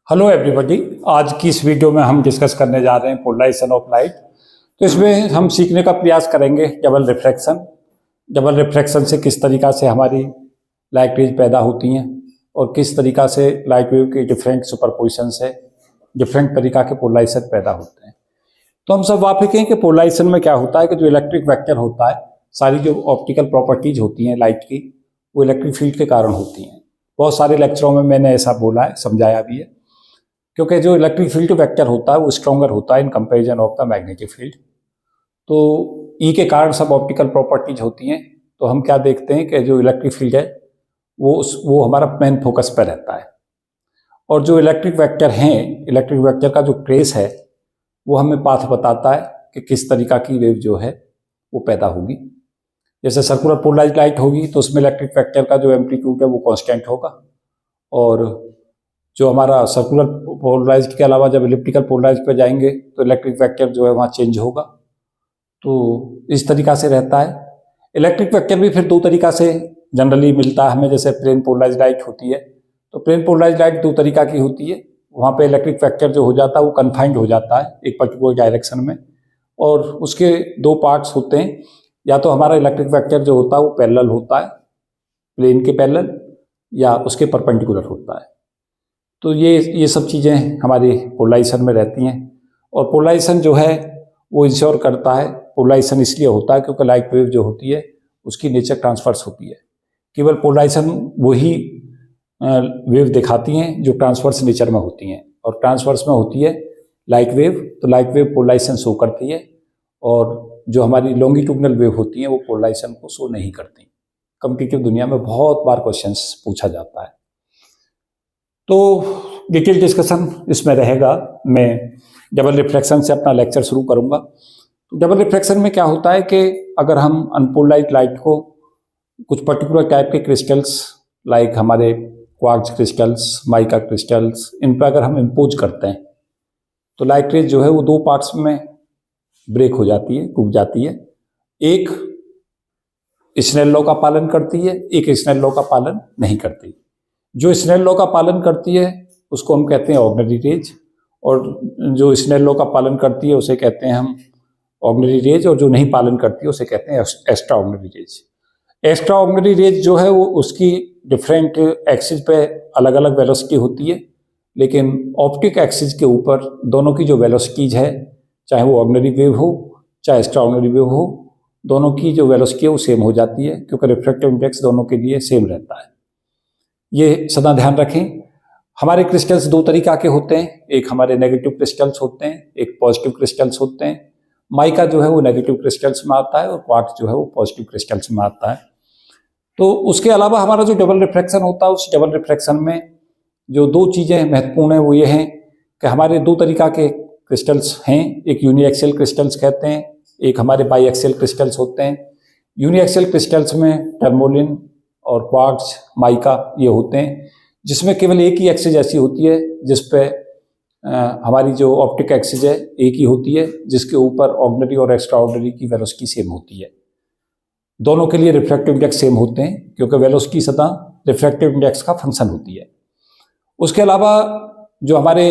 Hello everybody. आज की इस वीडियो में हम डिस्कस करने जा रहे हैं पोलराइजेशन ऑफ लाइट। तो इसमें हम सीखने का प्रयास करेंगे डबल रिफ्रैक्शन। डबल रिफ्रैक्शन से किस तरीक़ा से हमारी लाइट रेज पैदा होती हैं और किस तरीक़ा से लाइट वेव के डिफरेंट सुपरपोजिशन से डिफरेंट तरीक़ा के पोलराइजेशन पैदा होते हैं। तो हम सब वाकिफ हैं कि पोलराइजेशन में क्या होता है कि जो इलेक्ट्रिक वेक्टर होता है, सारी जो ऑप्टिकल प्रॉपर्टीज होती हैं लाइट की, वो इलेक्ट्रिक फील्ड के कारण होती हैं। बहुत सारे लेक्चरों में मैंने ऐसा बोला है, समझाया भी है, क्योंकि जो इलेक्ट्रिक फील्ड वेक्टर होता है वो स्ट्रॉन्गर होता है in comparison of the magnetic field. तो ई के कारण सब ऑप्टिकल प्रॉपर्टीज होती हैं। तो हम क्या देखते हैं कि जो इलेक्ट्रिक फील्ड है वो हमारा मेन फोकस पर रहता है, और जो इलेक्ट्रिक वेक्टर हैं, इलेक्ट्रिक वेक्टर का जो ट्रेस है वो हमें पाथ बताता है कि किस तरीका की वेव जो है वो पैदा होगी। जैसे सर्कुलर पोलराइज्ड लाइट होगी तो उसमें इलेक्ट्रिक वेक्टर का जो एम्पलीट्यूड है वो कांस्टेंट होगा, और जो हमारा सर्कुलर पोलराइज्ड के अलावा जब इलिप्टिकल पोलराइज्ड पे जाएंगे तो इलेक्ट्रिक वेक्टर जो है वहाँ चेंज होगा। तो इस तरीका से रहता है। इलेक्ट्रिक वेक्टर भी फिर दो तरीका से जनरली मिलता है हमें। जैसे प्लेन पोलराइज्ड लाइट होती है, तो प्लेन पोलराइज्ड लाइट दो तरीका की होती है। वहाँ पे इलेक्ट्रिक वेक्टर जो हो जाता है वो कन्फाइंड हो जाता है एक पर्टिकुलर डायरेक्शन में, और उसके दो पार्ट्स होते हैं। या तो हमारा इलेक्ट्रिक वेक्टर जो होता है वो पैरेलल होता है, प्लेन के पैरेलल, या उसके परपेंडिकुलर होता है। तो ये सब चीज़ें हमारी पोलराइजेशन में रहती हैं। और पोलराइजेशन जो है वो इंश्योर करता है। पोलराइजेशन इसलिए होता है क्योंकि लाइट वेव जो होती है उसकी नेचर ट्रांसवर्स होती है। केवल पोलराइजेशन वही वेव दिखाती हैं जो ट्रांसवर्स नेचर में होती हैं, और ट्रांसवर्स में होती है लाइट वेव। तो लाइट वेव पोलराइजेशन शो करती है, और जो हमारी लॉन्गिट्यूडनल वेव होती हैं वो पोलराइजेशन को शो नहीं करती। कॉम्पिटिटिव दुनिया में बहुत बार क्वेश्चंस पूछा जाता है। तो डिटेल डिस्कशन इसमें रहेगा। मैं डबल रिफ्लेक्शन से अपना लेक्चर शुरू करूंगा। तो डबल रिफ्लेक्शन में क्या होता है कि अगर हम अनपोलराइज्ड लाइट को कुछ पर्टिकुलर टाइप के क्रिस्टल्स, लाइक हमारे क्वार्ट्ज क्रिस्टल्स, माइका क्रिस्टल्स, इन पर अगर हम इम्पोज करते हैं तो लाइट रेज जो है वो दो पार्ट्स में ब्रेक हो जाती है, टूट जाती है। एक स्नेल लॉ का पालन करती है, एक स्नेल लॉ का पालन नहीं करती। जो स्नेल लॉ का पालन करती है उसको हम कहते हैं ऑर्डिनरी रेज, और जो स्नेल लॉ का पालन करती है उसे कहते हैं हम ऑर्डिनरी रेज, और जो नहीं पालन करती है उसे कहते हैं extraordinary rays. Extraordinary rays जो है वो उसकी डिफरेंट एक्सिस पे अलग अलग वेलोसिटी होती है, लेकिन ऑप्टिक एक्सिस के ऊपर दोनों की जो वेलोसिटीज है, चाहे वो ऑर्डिनरी वेव हो चाहे एक्स्ट्रा ऑर्डिनरी वेव हो, दोनों की जो वेलोसिटी है वो सेम हो जाती है, क्योंकि रिफ्रैक्टिव इंडेक्स दोनों के लिए सेम रहता है। ये सदा ध्यान रखें। हमारे क्रिस्टल्स दो तरीका के होते हैं, एक हमारे नेगेटिव क्रिस्टल्स होते हैं, एक पॉजिटिव क्रिस्टल्स होते हैं। माइका जो है वो नेगेटिव क्रिस्टल्स में आता है, और क्वार्ट्ज जो है वो पॉजिटिव क्रिस्टल्स में आता है। तो उसके अलावा हमारा जो डबल रिफ्रैक्शन होता है, उस डबल रिफ्रैक्शन में जो दो चीज़ें महत्वपूर्ण हैं वो ये हैं कि हमारे दो तरीका के क्रिस्टल्स हैं। एक यूनिएक्सियल क्रिस्टल्स कहते हैं, एक हमारे बाई एक्सियल क्रिस्टल्स होते हैं। यूनिएक्सियल क्रिस्टल्स में टर्मोलिन और क्वार्ट्ज, माइका ये होते हैं, जिसमें केवल एक ही एक्सिस ऐसी होती है जिस पे हमारी जो ऑप्टिक एक्सिस है एक ही होती है, जिसके ऊपर ऑर्डिनरी और एक्स्ट्रा ऑर्डिनरी की वेलोसिटी सेम होती है। दोनों के लिए रिफ्रैक्टिव इंडेक्स सेम होते हैं, क्योंकि वेलोसिटी सतह रिफ्रैक्टिव इंडेक्स का फंक्शन होती है। उसके अलावा जो हमारे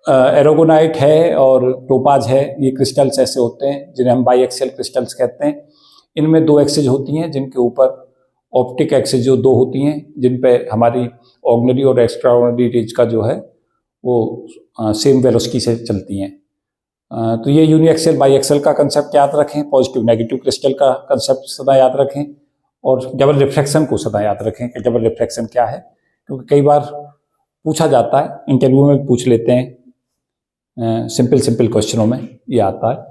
एरोगोनाइट है और टोपाज है, ये क्रिस्टल्स ऐसे होते हैं जिन्हें हम बाई एक्सियल क्रिस्टल्स कहते हैं। इनमें दो एक्सिस होती हैं जिनके ऊपर ऑप्टिक एक्सिस जो दो होती हैं, जिन पे हमारी ऑर्डिनरी और एक्स्ट्रा ऑर्डिनरी रेज का जो है वो सेम वेलोसिटी से चलती हैं। तो ये यूनिएक्सियल बाई एक्सियल का कंसेप्ट याद रखें, पॉजिटिव नेगेटिव क्रिस्टल का कंसेप्ट सदा याद रखें, और डबल रिफ्लेक्शन को सदा याद रखें कि डबल रिफ्लेक्शन क्या है, क्योंकि कई बार पूछा जाता है, इंटरव्यू में पूछ लेते हैं, सिंपल क्वेश्चनों में ये आता है।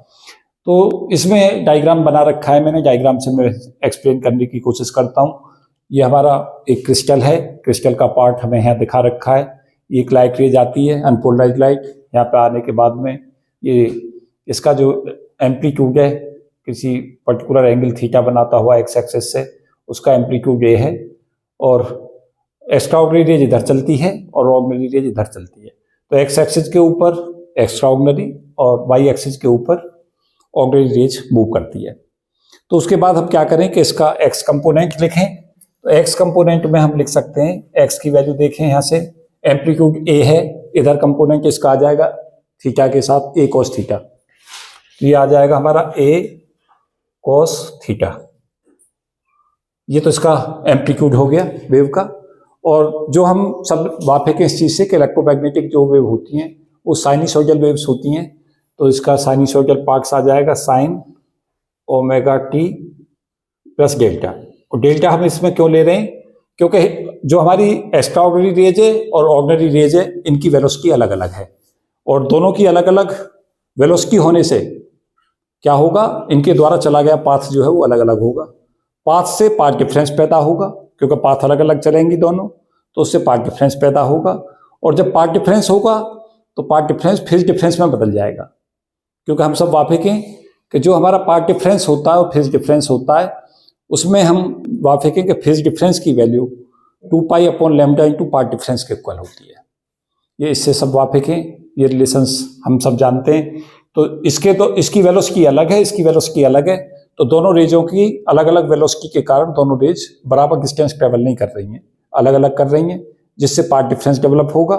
तो इसमें डायग्राम बना रखा है मैंने, डायग्राम से मैं एक्सप्लेन करने की कोशिश करता हूँ। ये हमारा एक क्रिस्टल है, क्रिस्टल का पार्ट हमें यहाँ दिखा रखा है। एक लाइट रेज आती है, अनपोलराइज्ड लाइट। यहाँ पे आने के बाद में ये इसका जो एम्पलीट्यूड है किसी पर्टिकुलर एंगल थीटा बनाता हुआ एक्स एक्सिस से, उसका एम्पलीट्यूड ये है, और एक्स्ट्रा ऑर्डिनरी रेज इधर चलती है और ऑर्डिनरी रेज इधर चलती है। तो एक्स एक्सिस के ऊपर एक्स्ट्रा ऑर्डिनरी और वाई एक्सिस के ऊपर ऑर्डिनरी रेज मूव करती है। तो उसके बाद हम क्या करें कि इसका एक्स कंपोनेंट लिखें। तो एक्स कंपोनेंट में हम लिख सकते हैं, एक्स की वैल्यू देखें यहाँ से, एम्पलीट्यूड ए है, इधर कंपोनेंट इसका आ जाएगा थीटा के साथ ए कॉस थीटा, तो ये आ जाएगा हमारा ए कॉस थीटा। ये तो इसका एम्पलीट्यूड हो गया वेव का। और जो हम सब वाफे के इस चीज़ से कि इलेक्ट्रोमैग्नेटिक जो वेव होती हैं वो साइनसॉइडल वेव्स होती हैं, तो इसका साइनसॉइडल पार्ट्स आ जाएगा sign omega t plus delta. और डेल्टा हम इसमें क्यों ले रहे हैं, क्योंकि जो हमारी एक्स्ट्रा ऑर्डिनरी रेज है और ऑर्डिनरी रेज है इनकी वेलोसिटी अलग अलग है, और दोनों की अलग अलग वेलोसिटी होने से क्या होगा, इनके द्वारा चला गया पाथ जो है वो अलग अलग होगा। पाथ से पाथ डिफरेंस पैदा होगा, क्योंकि पाथ अलग अलग चलेंगी दोनों, तो उससे पाथ डिफरेंस पैदा होगा। और जब पाथ डिफरेंस होगा तो पाथ डिफरेंस फेज डिफरेंस में बदल जाएगा, क्योंकि हम सब वाफेकें कि जो हमारा पाथ डिफरेंस होता है और फेज डिफरेंस होता है, उसमें हम वाफेकें कि फेज डिफरेंस की वैल्यू 2π/λ इंटू पाथ डिफरेंस के इक्वल होती है। ये इससे सब वाफेकें, ये रिलेशंस हम सब जानते हैं। तो इसकी वेलोसिटी अलग है, इसकी वेलोसिटी अलग है, तो दोनों रेजों की अलग अलग वेलोसिटी के कारण दोनों रेज बराबर डिस्टेंस ट्रेवल नहीं कर रही हैं, अलग अलग कर रही हैं, जिससे पाथ डिफरेंस डेवलप होगा।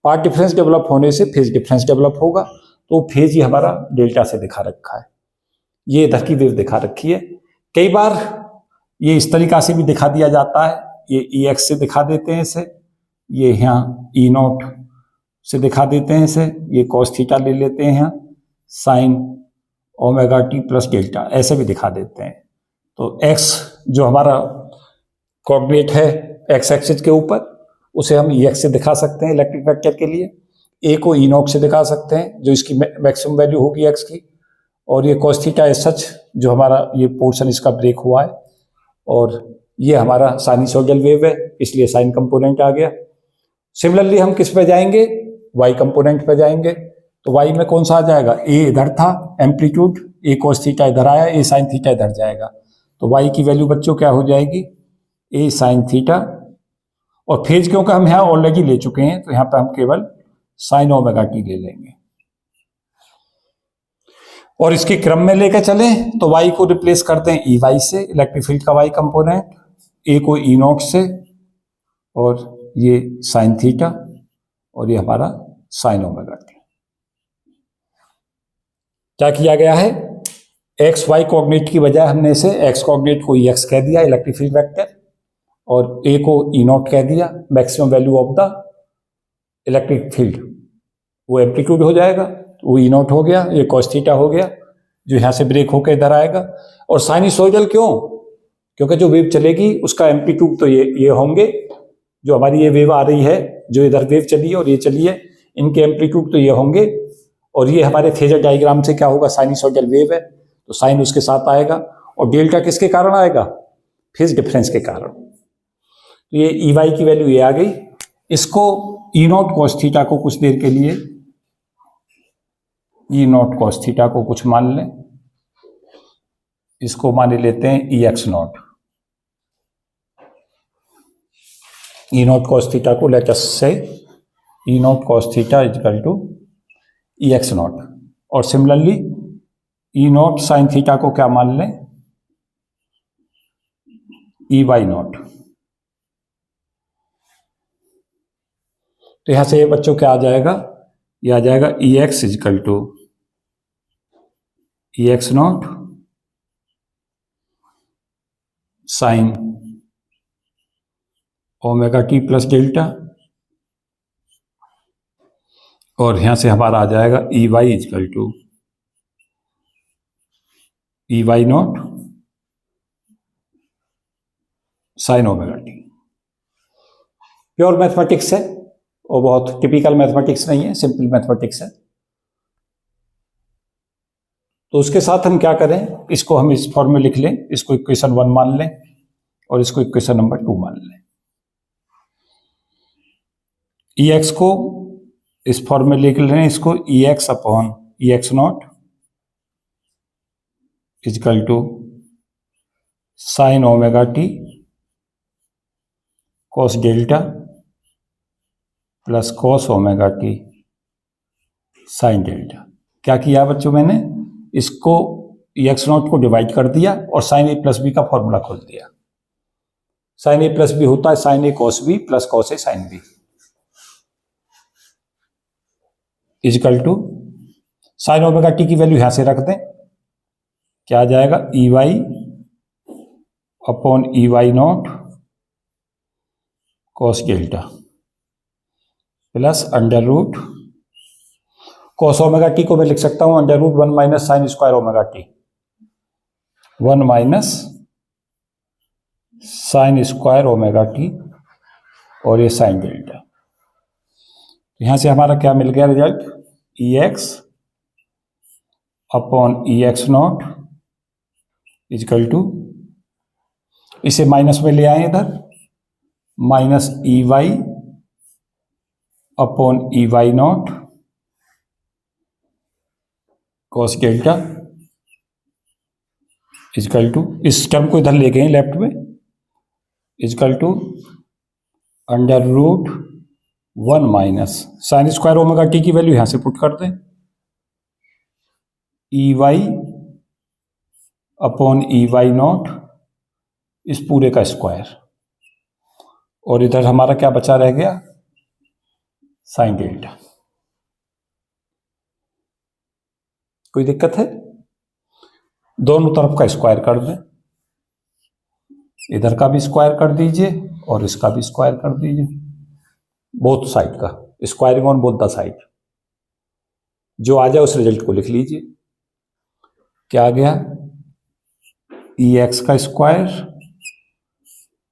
पाथ डिफरेंस डेवलप होने से फेज डिफरेंस डेवलप होगा, तो फेज ही हमारा डेल्टा से दिखा रखा है। ये इधर की वेव दिखा रखी है। कई बार ये इस तरीका से भी दिखा दिया जाता है, ये EX से दिखा देते हैं इसे, ये यहाँ E0 से दिखा देते हैं इसे, ये cos थीटा ले लेते हैं यहाँ sign omega t plus delta, ऐसे भी दिखा देते हैं। तो x जो हमारा कोऑर्डिनेट है x एक्सिस के ऊपर, उसे हम EX से दिखा सकते हैं इलेक्ट्रिक वेक्टर के लिए। a को E0 से दिखा सकते हैं जो इसकी मैक्सिमम वैल्यू होगी x की, और ये cos थीटा एज सच जो हमारा ये पोर्शन इसका ब्रेक हुआ है, और ये हमारा साइनसॉइडल वेव है, इसलिए साइन कंपोनेंट आ गया। सिमिलरली हम किस पे जाएंगे, y कंपोनेंट पे जाएंगे। तो y में कौन सा आ जाएगा, a इधर था एम्पलीट्यूड, a cos थीटा इधर आया, a sin थीटा इधर जाएगा, तो y की वैल्यू बच्चों क्या हो जाएगी, a sin थीटा। और फेज क्योंकि हम यहाँ ऑलरेडी ले चुके हैं, तो यहाँ पे हम केवल साइन ओमेगा टी ले लेंगे। और इसके क्रम में लेकर चले तो y को रिप्लेस करते हैं EY से, इलेक्ट्रिक फील्ड का y कंपोनेंट, a को E0 से, और ये साइन थीटा, और ये हमारा साइन ओमेगा टी। क्या किया गया है, एक्स वाई कोऑर्डिनेट की बजाय हमने इसे एक्स कोऑर्डिनेट को EX कह दिया इलेक्ट्रिक फील्ड वेक्टर, और a को E0 कह दिया maximum value of the electric field, वो एम्पलीट्यूड हो जाएगा, तो वो E0 हो गया, ये cos थीटा हो गया जो यहाँ से ब्रेक होकर इधर आएगा। और साइनसॉइडल क्यों, क्योंकि जो वेव चलेगी उसका एम्पलीट्यूड तो ये होंगे, जो हमारी ये वेव आ रही है, जो इधर वेव चली है और ये चली है, इनके एम्पलीट्यूड तो ये होंगे, और ये हमारे फेजर डायग्राम से क्या होगा, साइनसॉइडल वेव है, तो साइन उसके साथ आएगा। और डेल्टा किसके कारण आएगा, फेज डिफरेंस के कारण। तो ये EY की वैल्यू ये आ गई। इसको E0 cos थीटा को कुछ देर के लिए E0 cos थीटा को कुछ मान लें, इसको मान लेते हैं EX0। E0 cos थीटा को लेट अस से E0 cos theta equal to EX0। और सिमिलरली E0 sin थीटा को क्या मान लें, EY0। तो यहां से बच्चों क्या आ जाएगा, ये आ जाएगा EX equal to EX0 sine omega t plus delta, और यहां से हमारा आ जाएगा EY equal to EY0 sine omega t. Pure mathematics है और बहुत टिपिकल मैथमेटिक्स नहीं है, सिंपल मैथमेटिक्स है। तो उसके साथ हम क्या करें, इसको हम इस फॉर्म में लिख लें, इसको इक्वेशन 1 मान लें और इसको इक्वेशन नंबर 2 मान लें। EX को इस फॉर्म में लिख लें, इसको EX upon EX0 equal to sine omega t cos delta plus cos omega t sine delta. क्या किया बच्चों, मैंने इसको EX0 को डिवाइड कर दिया और साइन A प्लस बी का फॉर्मूला खोल दिया। साइन A प्लस बी होता है sine A cos B plus cos A sine B. Equal to sine omega t की वैल्यू यहां से रख दें, क्या आ जाएगा, E Y upon E why not cos delta plus under root cos omega t को मैं लिख सकता हूं under root 1 minus sine square omega t, 1 minus sine square omega T और ये साइन डेल्टा। तो यहां से हमारा क्या मिल गया result, E X upon E x not equal to, इसे माइनस में ले आए इधर, minus E Y upon E why not cos delta equal to, इस टर्म को इधर ले गए लेफ्ट में, equal to under root 1 minus sine square omega t की वैल्यू यहां से पुट कर दें, E Y upon E Y not इस पूरे का स्क्वायर, और इधर हमारा क्या बचा रह गया, साइन डेल्टा। कोई दिक्कत है, दोनों तरफ का स्क्वायर कर दें, इधर का भी स्क्वायर कर दीजिए और इसका भी स्क्वायर कर दीजिए, बोथ साइड का squaring on both the side, जो आ जाए उस रिजल्ट को लिख लीजिए। क्या आ गया, ई एक्स का square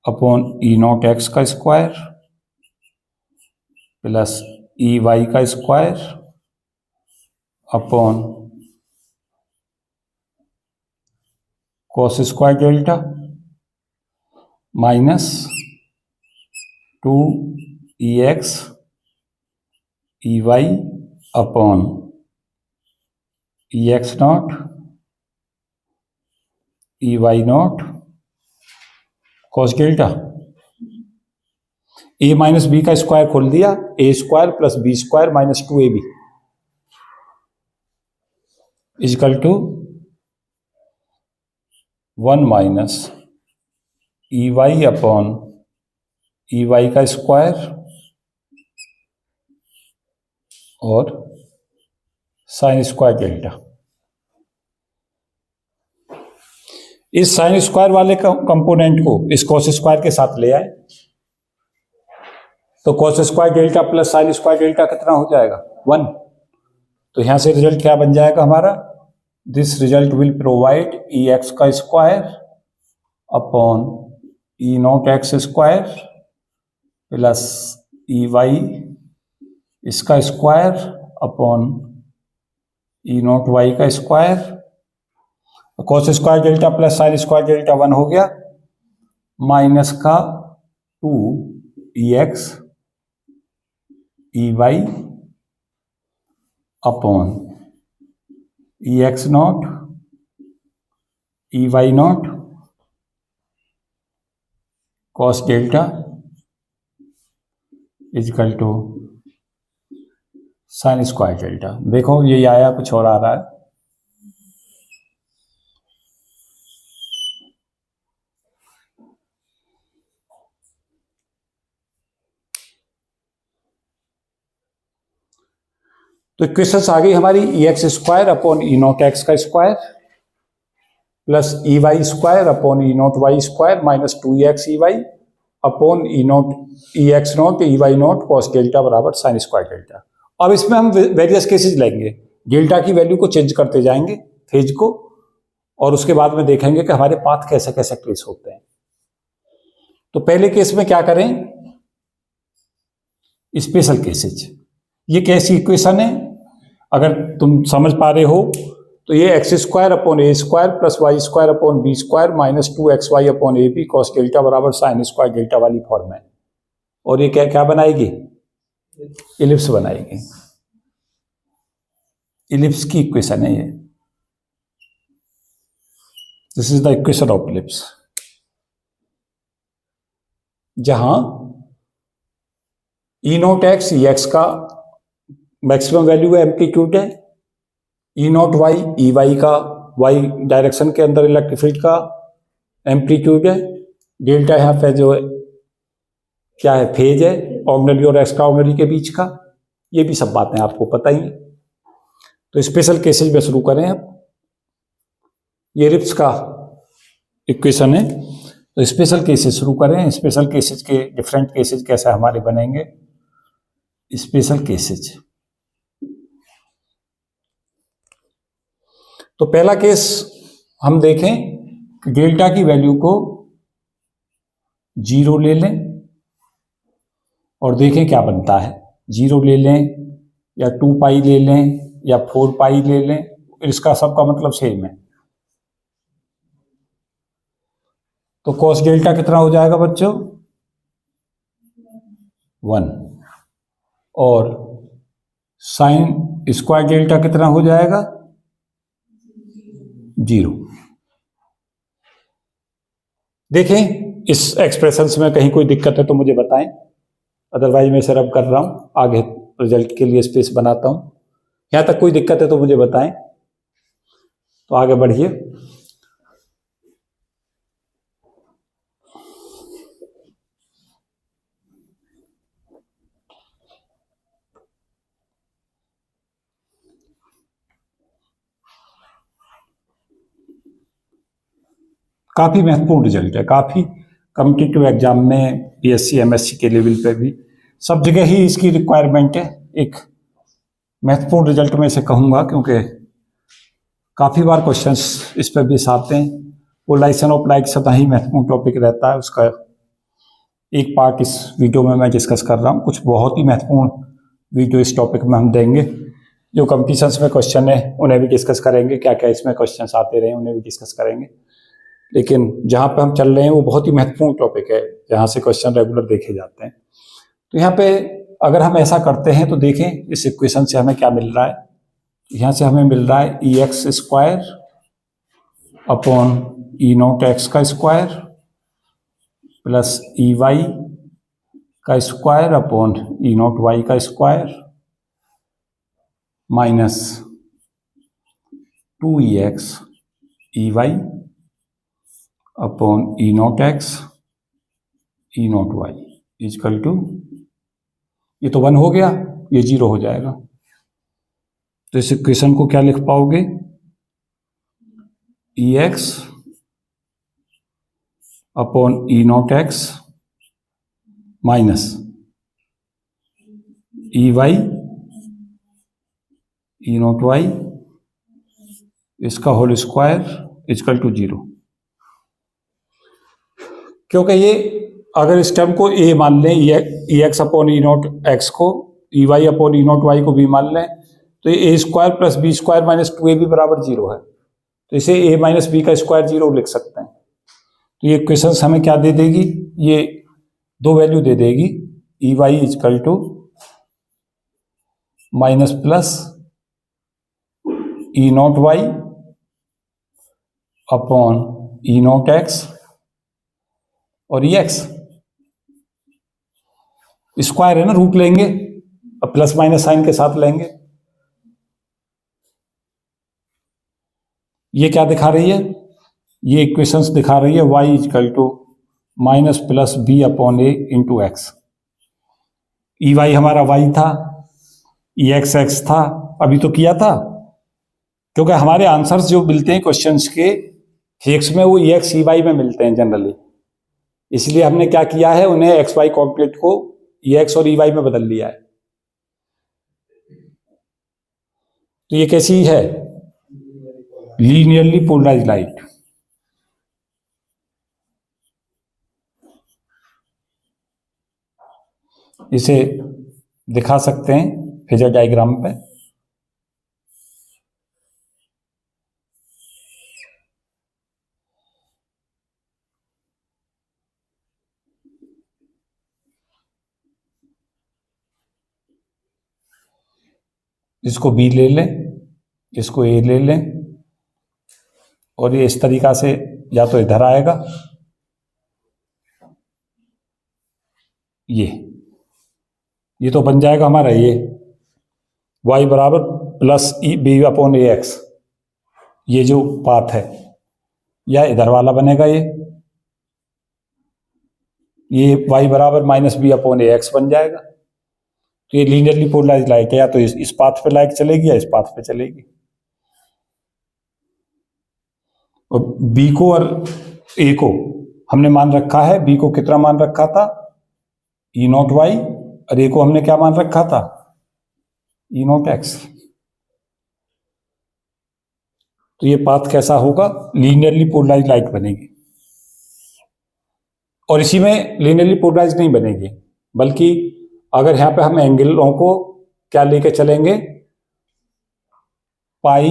upon E not x का स्क्वायर प्लस ई वाई का square upon cos square delta minus 2 E x E Y upon E x naught E why not cos delta, A minus B का square खोल दिया, A square plus B square minus 2ab equal to 1 minus E Y upon E y का square और sine square delta. इस sine square वाले component को इस cos square के साथ ले आए, तो cos square delta plus sine square delta कितना हो जाएगा, 1। तो यहां से रिजल्ट क्या बन जाएगा हमारा, this result will provide E x का square upon E not x square plus E y इसका square upon E not y का square, cos square delta plus sine square delta 1 हो गया, माइनस का 2 E x E Y upon E x naught E why not cos delta equal to sine square delta. देखो ये आया, कुछ और आ रहा है, तो इक्वेशंस आ गई हमारी, E x square upon E not x का square plus E y square upon E not y square minus 2 x E Y upon E naught E x naught E why not cos delta बराबर sine square delta. अब इसमें हम various cases लेंगे, delta की value को change करते जाएंगे phase को, और उसके बाद में देखेंगे कि हमारे पाथ कैसे कैसे ट्रेस होते हैं। तो पहले केस में क्या करें, स्पेशल केसेज। ये कैसी इक्वेशन है, अगर तुम समझ पा रहे हो तो ये x square upon a square plus y square upon b square minus 2 x y upon a b cos delta बराबर साइन स्क्वायर डेल्टा वाली फॉर्म है। और ये क्या क्या बनाएगी, इलिप्स बनाएगी, इलिप्स की इक्वेशन है ये, this is the equation of ellipse, जहां ई नॉट एक्स ई एक्स का मैक्सिमम वैल्यू है, एम्पलीट्यूड है, ई नॉट वाई ई वाई का वाई डायरेक्शन के अंदर इलेक्ट्रिक फील्ड का एम्पलीट्यूड है, डेल्टा यहाँ पे जो है क्या है, फेज है ऑर्डिनरी और एक्स्ट्रा ऑर्डिनरी के बीच का, ये भी सब बातें आपको पता ही है। तो स्पेशल केसेज में शुरू करें अब। ये रिप्स का इक्वेशन है, तो स्पेशल केसेज शुरू करें। स्पेशल केसेज के डिफरेंट केसेज कैसे हमारे बनेंगे। स्पेशल केसेज, तो पहला केस हम देखें कि डेल्टा की वैल्यू को 0 ले लें और देखें क्या बनता है। 0 ले लें या 2 पाई ले लें या 4 पाई ले लें, इसका सबका मतलब सेम है। तो कॉस डेल्टा कितना हो जाएगा बच्चों, 1, और साइन स्क्वायर डेल्टा कितना हो जाएगा, 0। देखें इस एक्सप्रेशन में कहीं कोई दिक्कत है तो मुझे बताएं, अदरवाइज मैं इसे रब कर रहा हूं, आगे रिजल्ट के लिए स्पेस बनाता हूं। यहां तक कोई दिक्कत है तो मुझे बताएं, तो आगे बढ़िए। काफी महत्वपूर्ण रिजल्ट है, काफी कॉम्पिटिटिव एग्जाम में, बीएससी एमएससी के लेवल पे भी सब जगह ही इसकी रिक्वायरमेंट है। एक महत्वपूर्ण रिजल्ट में इसे कहूंगा, क्योंकि काफी बार क्वेश्चंस इस पर भी आते हैं। पोलराइजेशन ऑफ लाइट सदा ही महत्वपूर्ण टॉपिक रहता है, उसका एक पार्ट इस वीडियो में मैं डिस्कस कर रहा हूँ। कुछ बहुत ही महत्वपूर्ण वीडियो इस टॉपिक में हम देंगे। जो कंपटीशंस में क्वेश्चन है उन्हें भी डिस्कस करेंगे, क्या क्या इसमें क्वेश्चंस आते रहे उन्हें भी डिस्कस करेंगे। लेकिन जहाँ पे हम चल रहे हैं वो बहुत ही महत्वपूर्ण टॉपिक है, जहाँ से क्वेश्चन रेगुलर देखे जाते हैं। तो यहाँ पे अगर हम ऐसा करते हैं तो देखें इस इक्वेशन से हमें क्या मिल रहा है। यहाँ से हमें मिल रहा है EX square upon E0 x का स्क्वायर प्लस EY का स्क्वायर अपॉन E0 y का square minus 2EX EY upon E0 x E0 y equal to, ये तो 1 हो गया, ये 0 हो जाएगा। तो इस इक्वेशन को क्या लिख पाओगे, EX upon E0 x minus EY E0 y इसका होल स्क्वायर इजकल टू 0। क्योंकि ये अगर इस टर्म को a मान लें, EX अपॉन E0 x को EY अपॉन E0 y को b मान लें, तो ये a square plus b square minus 2ab बराबर 0 है। तो इसे a माइनस b का स्क्वायर 0 लिख सकते हैं। तो ये इक्वेशन हमें क्या दे देगी, ये दो वैल्यू दे देगी, EY equal to minus plus E0 y upon E0 x और EX स्क्वायर है ना, रूट लेंगे, अब प्लस माइनस साइन के साथ लेंगे। ये क्या दिखा रही है, ये इक्वेशंस दिखा रही है y equal to minus plus b upon a into x. EY हमारा y था, EX x था, अभी तो किया था। क्योंकि हमारे आंसर्स जो मिलते हैं क्वेश्चंस के फिजिक्स में वो EX EY में मिलते हैं जनरली, इसलिए हमने क्या किया है, उन्हें XY कॉम्प्लेक्ट को EX और EY में बदल लिया है। तो ये कैसी है, लीनियरली पोलराइज्ड लाइट। इसे दिखा सकते हैं फेजर डायग्राम पे। इसको B ले लें, इसको A ले लें, और ये इस तरीका से या तो इधर आएगा, ये तो बन जाएगा हमारा ये y बराबर प्लस b अपॉन AX, ये जो पाथ है, या इधर वाला बनेगा ये y बराबर माइनस b अपॉन AX बन जाएगा। तो ये लीनियरली पोलराइज लाइट है, या तो इस पाथ पे लाइट चलेगी या इस पाथ पे चलेगी। और बी को और ए को हमने मान रखा है, बी को कितना मान रखा था, ई नॉट वाई, और ए को हमने क्या मान रखा था, ई नॉट एक्स। तो ये पाथ कैसा होगा, लीनियरली पोलराइज लाइट बनेगी। और इसी में लीनियरली पोलराइज नहीं बनेगी, बल्कि अगर यहां पे हम एंगलों को क्या लेके चलेंगे, पाई,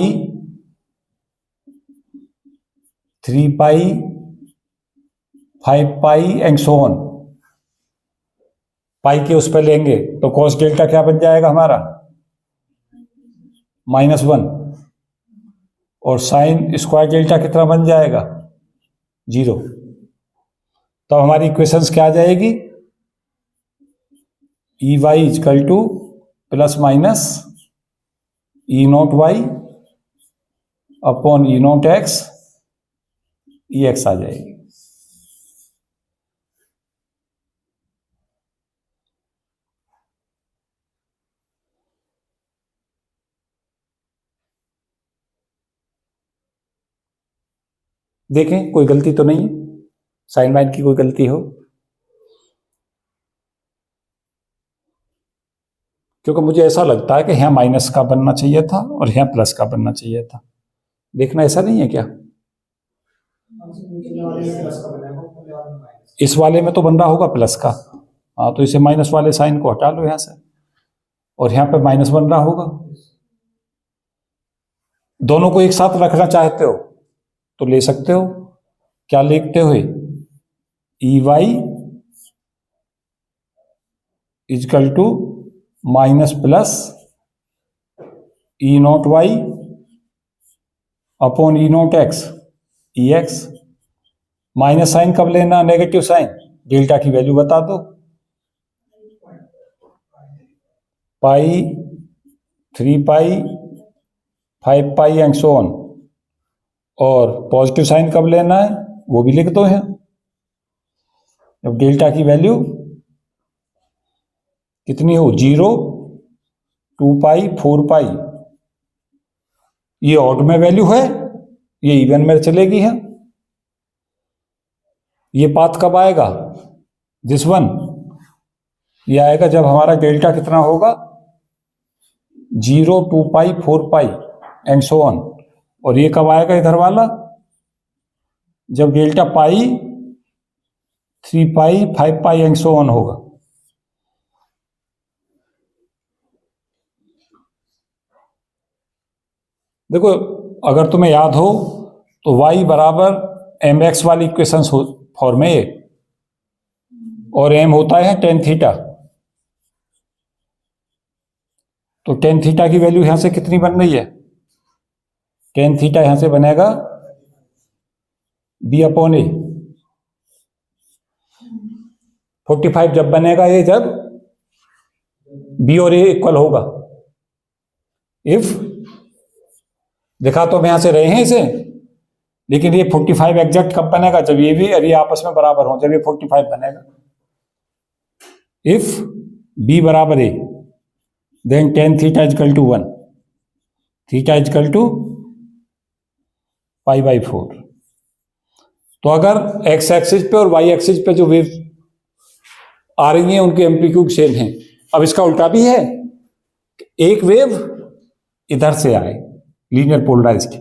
3 pi, 5 pi and so on, पाई के उस पर लेंगे तो कॉस डेल्टा क्या बन जाएगा हमारा, -1, और साइन स्क्वायर डेल्टा कितना बन जाएगा, 0। तो हमारी इक्वेशंस क्या आ जाएगी, E Y equal to plus minus E not Y upon E not x, E x आ जाएगी। देखें कोई गलती तो नहीं है, साइन वाइन की कोई गलती हो, क्योंकि मुझे ऐसा लगता है कि यहाँ माइनस का बनना चाहिए था और यहाँ प्लस का बनना चाहिए था। देखना ऐसा नहीं है क्या, इस वाले में तो बन रहा होगा प्लस का, हाँ, तो इसे माइनस वाले साइन को हटा लो यहां से, और यहाँ पे माइनस बन रहा होगा। दोनों को एक साथ रखना चाहते हो तो ले सकते हो, क्या लिखते हुए, E Y equal to minus plus E not Y upon E not x, E X. Minus sine कब लेना, नेगेटिव साइन, डेल्टा की वैल्यू बता दो, pi, 3 pi, 5 pi and so on. और पॉजिटिव साइन कब लेना है वो भी लिख दो है, जब डेल्टा की वैल्यू कितनी हो, 0, 2 पाई, 4 पाई। ये ऑड में वैल्यू है, ये इवन में चलेगी है। ये पाथ कब आएगा, दिस वन, ये आएगा जब हमारा डेल्टा कितना होगा, 0, 2 पाई, 4 पाई एंड सो ऑन। और ये कब आएगा इधर वाला, जब delta pi, 3 pi, 5 pi and so on होगा। देखो अगर तुम्हें याद हो तो y बराबर mx वाली इक्वेशन फॉर्म में, और m होता है टेन थीटा। तो टेन थीटा की वैल्यू यहां से कितनी बन रही है, टेन थीटा यहां से बनेगा b अपॉन ए। 45 जब बनेगा ये, जब b और a इक्वल होगा। इफ, देखा तो हम यहां से रहे हैं इसे, लेकिन ये 45 एग्जैक्ट कब बनेगा, जब ये भी और ये आपस में बराबर हो, जब ये 45 बनेगा। इफ b बराबर a, then tan theta equal to 1, theta equal to π/4। तो अगर x एक्सिस पे और y एक्सिस पे जो वेव आ रही हैं उनके एम्पलीट्यूड सेम हैं। अब इसका उल्टा भी है, एक वेव इधर से आए लीनियर पोलराइज्ड,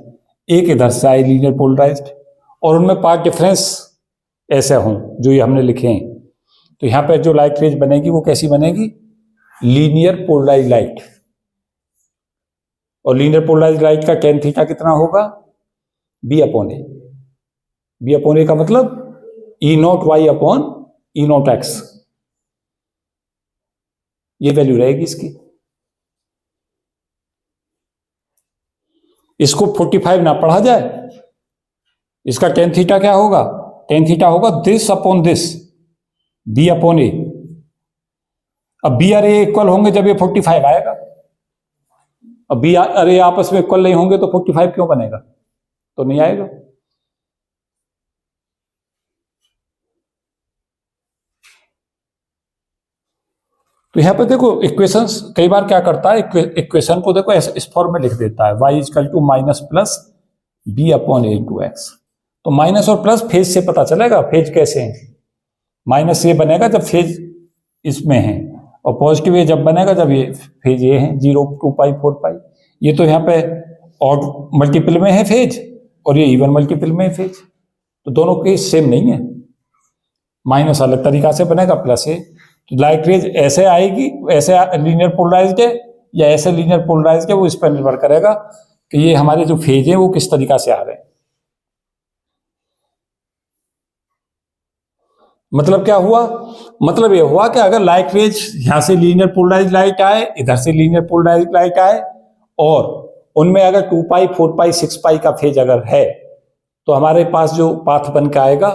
एक इधर से आए लीनियर पोलराइज्ड, और उनमें पाथ डिफरेंस ऐसे हों जो ये हमने लिखे हैं। तो यहां पर जो लाइट रेज बनेगी वो कैसी बनेगी, लीनियर पोलराइज्ड लाइट। और लीनियर पोलराइज्ड लाइट का टेन थीटा कितना होगा, b upon A. b upon A का मतलब E not Y upon E not x, ये वैल्यू रहेगी इसकी। इसको 45 ना पढ़ा जाए, इसका टेन थीटा क्या होगा, टेन थीटा होगा this upon this, b upon A. अब b और a इक्वल होंगे जब ये 45 आएगा। अब b और a आपस में इक्वल नहीं होंगे तो 45 क्यों बनेगा, तो नहीं आएगा। तो यहाँ पे देखो इक्वेशंस कई बार क्या करता है, इक्वेशन को देखो ऐसे इस फॉर्म में लिख देता है, y equal to minus plus B upon A to X. तो माइनस और प्लस फेज से पता चलेगा, फेज कैसे है। माइनस ये बनेगा जब फेज इसमें है, और पॉजिटिव ये जब बनेगा जब ये फेज ये है 0 2 पाई 4 पाई। ये तो यहाँ पे ऑड मल्टीपल में है फेज और ये इवन मल्टीपल में है फेज, तो दोनों के सेम नहीं है। माइनस अलग तरीका से बनेगा, प्लस है। तो लाइट रेज ऐसे आएगी, ऐसे लीनियर पोलराइज्ड है या ऐसे लीनियर पोलराइज्ड है, वो इस पर निर्भर करेगा कि ये हमारे जो फेज है वो किस तरीका से आ रहे हैं। मतलब क्या हुआ, मतलब ये हुआ कि अगर लाइट रेज यहां से लीनियर पोलराइज्ड लाइट आए, इधर से लीनियर पोलराइज्ड लाइट आए, और उनमें अगर 2 पाई 4 पाई 6 पाई का फेज अगर है, तो हमारे पास जो पाथ बन के आएगा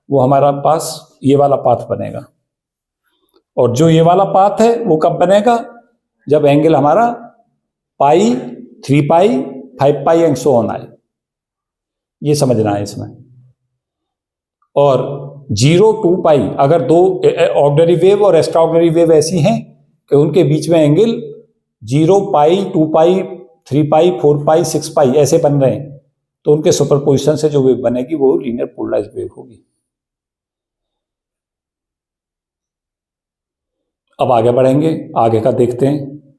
वो हमारा पास ये वाला पाथ बनेगा। और जो ये वाला पाथ है वो कब बनेगा, जब एंगल हमारा पाई 3 pi 5 pi and so on आए। ये समझना है इसमें। और 0 2 पाई अगर दो ऑर्डिनरी वेव और एक्स्ट्रा ऑर्डिनरी वेव ऐसी हैं कि उनके बीच में एंगल 0 पाई 2 पाई 3 पाई 4 पाई 6 पाई ऐसे बन रहे हैं, तो उनके सुपरपोजिशन से जो वेव बनेगी वो लीनियर पोलराइज्ड वेव होगी। अब आगे बढ़ेंगे, आगे का देखते हैं।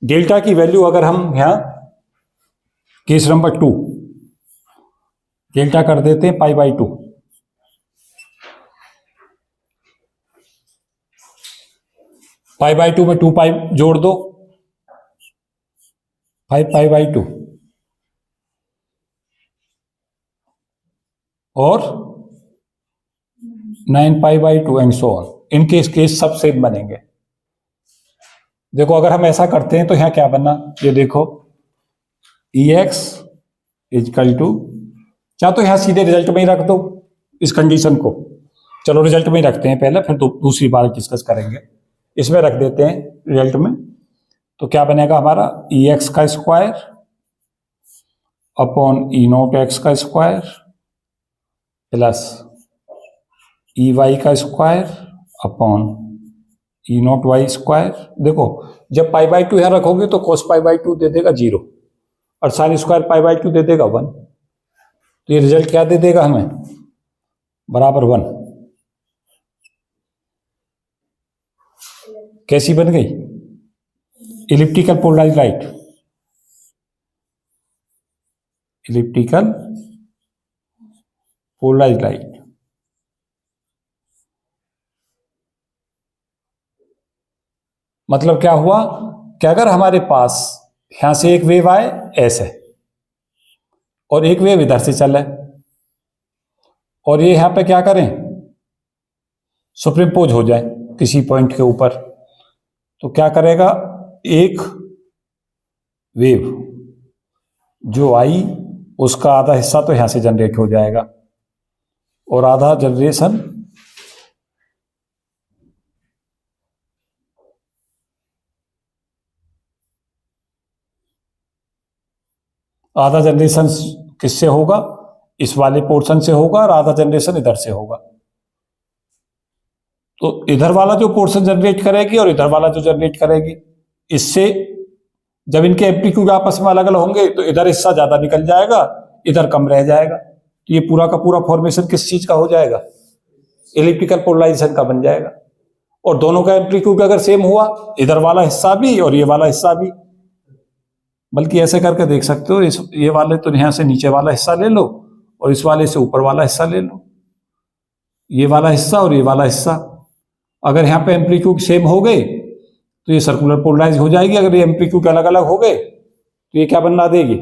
डेल्टा की वैल्यू अगर हम यहां केस नंबर 2 डेल्टा कर देते हैं पाई बाई 2। पाई बाई 2 में 2 पाई जोड़ दो, 5 पाई बाई 2 और 9 पाई बाई 2 एंड सो ऑन। इनके केस सब सेम बनेंगे। देखो अगर हम ऐसा करते हैं तो यहां क्या बनना, ये देखो EX इजकल टू, चाहे तो यहां सीधे रिजल्ट में ही रख दो इस कंडीशन को। चलो रिजल्ट में ही रखते हैं पहले, फिर दूसरी बार डिस्कस करेंगे। इसमें रख देते हैं रिजल्ट में, तो क्या बनेगा हमारा EX का स्क्वायर अपॉन E0 एक्स का स्क्वायर प्लस EY का square upon E0 Y square. देखो जब पाई बाई 2 यहां रखोगे तो कोस पाई बाई 2 दे देगा 0 और साइन स्क्वायर पाई बाई 2 दे देगा 1। तो ये रिजल्ट क्या दे देगा हमें, बराबर 1। कैसी बन गई, elliptical polarized light. Elliptical polarized light. मतलब क्या हुआ कि अगर हमारे पास यहां से एक वेव आए ऐसे और एक वेव इधर से चले, और ये यहां पे क्या करें, सुपरइम्पोज हो जाए किसी पॉइंट के ऊपर, तो क्या करेगा, एक वेव जो आई उसका आधा हिस्सा तो यहां से जनरेट हो जाएगा और आधा जनरेशन किससे होगा, इस वाले पोर्शन से होगा और आधा जनरेशन इधर से होगा। तो इधर वाला जो पोर्शन जनरेट करेगी और इधर वाला जो जनरेट करेगी, इससे जब इनके एम्पलीट्यूड आपस में अलग अलग होंगे तो इधर हिस्सा ज्यादा निकल जाएगा, इधर कम रह जाएगा। तो ये पूरा का पूरा फॉर्मेशन किस चीज का हो जाएगा, इलिप्टिकल पोलराइजेशन का बन जाएगा। और दोनों का एम्पलीट्यूड अगर सेम हुआ, इधर वाला हिस्सा भी और ये वाला हिस्सा भी, बल्कि ऐसे करके देख सकते हो, ये वाले तो यहां से नीचे वाला हिस्सा ले लो और इस वाले से ऊपर वाला हिस्सा ले लो, ये वाला हिस्सा और ये वाला हिस्सा। अगर यहाँ पे एम्पलीट्यूड सेम हो गए तो ये सर्कुलर पोलराइज हो जाएगी। अगर ये एम्पलीट्यूड अलग अलग हो गए तो ये क्या बना देगी,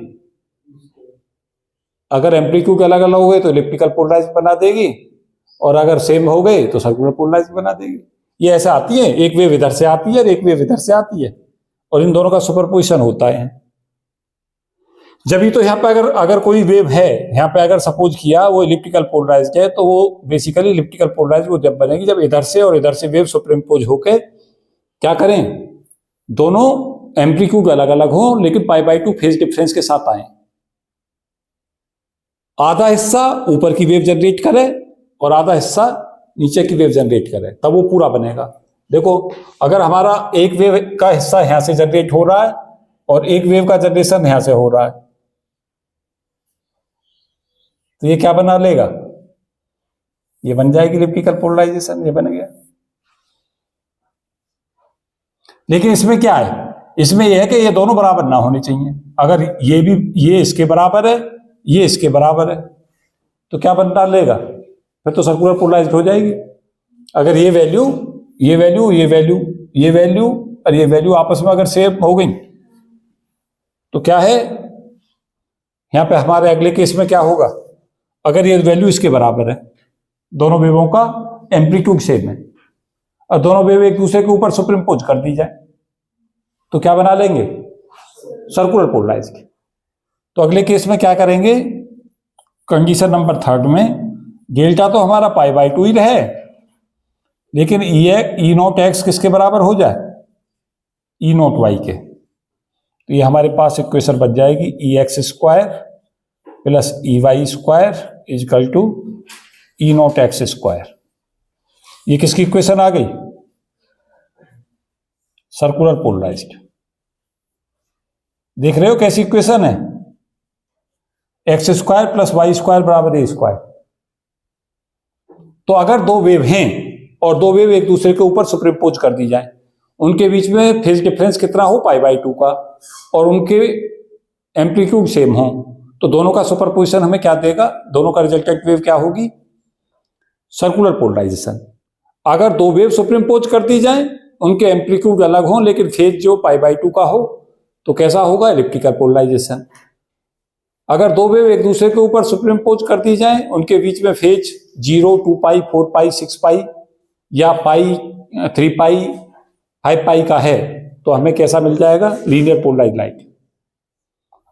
अगर एम्पलीट्यूड अलग अलग हो गए तो इलिप्टिकल पोलराइज बना देगी, और अगर सेम हो गए तो सर्कुलर पोलराइज बना देगी। ये ऐसे आती है, एक वेव इधर से आती है और एक वेव इधर से आती है, और इन दोनों का सुपरपोजिशन होता है। जब ही तो यहाँ पे अगर कोई वेव है, यहाँ पे अगर सपोज किया वो इलिप्टिकल पोलराइज्ड है, तो वो बेसिकली इलिप्टिकल पोलराइज वो जब बनेगी जब इधर से और इधर से वेव सुपरइम्पोज होके क्या करें, दोनों एम्पलीट्यूड अलग अलग हो लेकिन पाई बाई 2 फेज डिफरेंस के साथ आए। आधा हिस्सा ऊपर की वेव जनरेट करे और आधा हिस्सा नीचे की वेव जनरेट करे, तब वो पूरा बनेगा। देखो, अगर हमारा एक वेव का हिस्सा यहां से जनरेट हो रहा है और एक वेव का जनरेशन यहां से हो रहा है, तो ये क्या बना लेगा, ये बन जाएगी इलिप्टिकल पोलराइजेशन, ये बन गया। लेकिन इसमें क्या है, इसमें यह है कि ये दोनों बराबर ना होने चाहिए। अगर ये भी, ये इसके बराबर है, ये इसके बराबर है, तो क्या बन डालेगा, फिर तो सर्कुलर पोलराइज्ड हो जाएगी। अगर ये वैल्यू, ये वैल्यू, ये वैल्यू, ये वैल्यू और ये वैल्यू आपस में अगर सेम हो गई, तो क्या है, यहां पे हमारे अगले केस में क्या होगा, अगर ये वैल्यू इसके बराबर है, दोनों वेवों का एम्पलीट्यूड सेम है, और दोनों वेव एक दूसरे के ऊपर सुपरइम्पोज कर दी जाए, तो क्या बना लेंगे, सर्कुलर पोलराइज्ड। तो अगले केस में क्या करेंगे, कंडीशन नंबर 3 में डेल्टा तो हमारा π/2 ही रहे, लेकिन ई नॉट एक्स किसके बराबर हो जाए, ई नॉट वाई के। तो ये हमारे पास इक्वेशन बन जाएगी E x square plus E y square equal to E not x square. ये किसकी इक्वेशन आ गई, सर्कुलर पोलराइज्ड। देख रहे हो कैसी इक्वेशन है, x square plus y square बराबर ए स्क्वायर। तो अगर दो वेव हैं और दो वेव एक दूसरे के ऊपर सुपरइम्पोज कर दी जाए, उनके बीच में फेज डिफरेंस कितना हो, π/2 का, और उनके एम्पलीट्यूड सेम हो, तो दोनों का सुपरपोजिशन हमें क्या देगा, दोनों का रिजल्टेंट वेव क्या होगी, सर्कुलर पोलराइजेशन। अगर दो वेव सुपरइम्पोज कर दी जाए, उनके एम्पलीट्यूड अलग हो लेकिन फेज जो π/2 का हो, तो कैसा होगा, इलिप्टिकल पोलराइजेशन। अगर दो वेव एक दूसरे के ऊपर सुपरइम्पोज कर दी जाए, उनके बीच में फेज 0, 2 पाई, 4 पाई, 6 पाई या पाई, 3 पाई, 5 पाई का है, तो हमें कैसा मिल जाएगा, लीनियर पोलराइज्ड लाइट।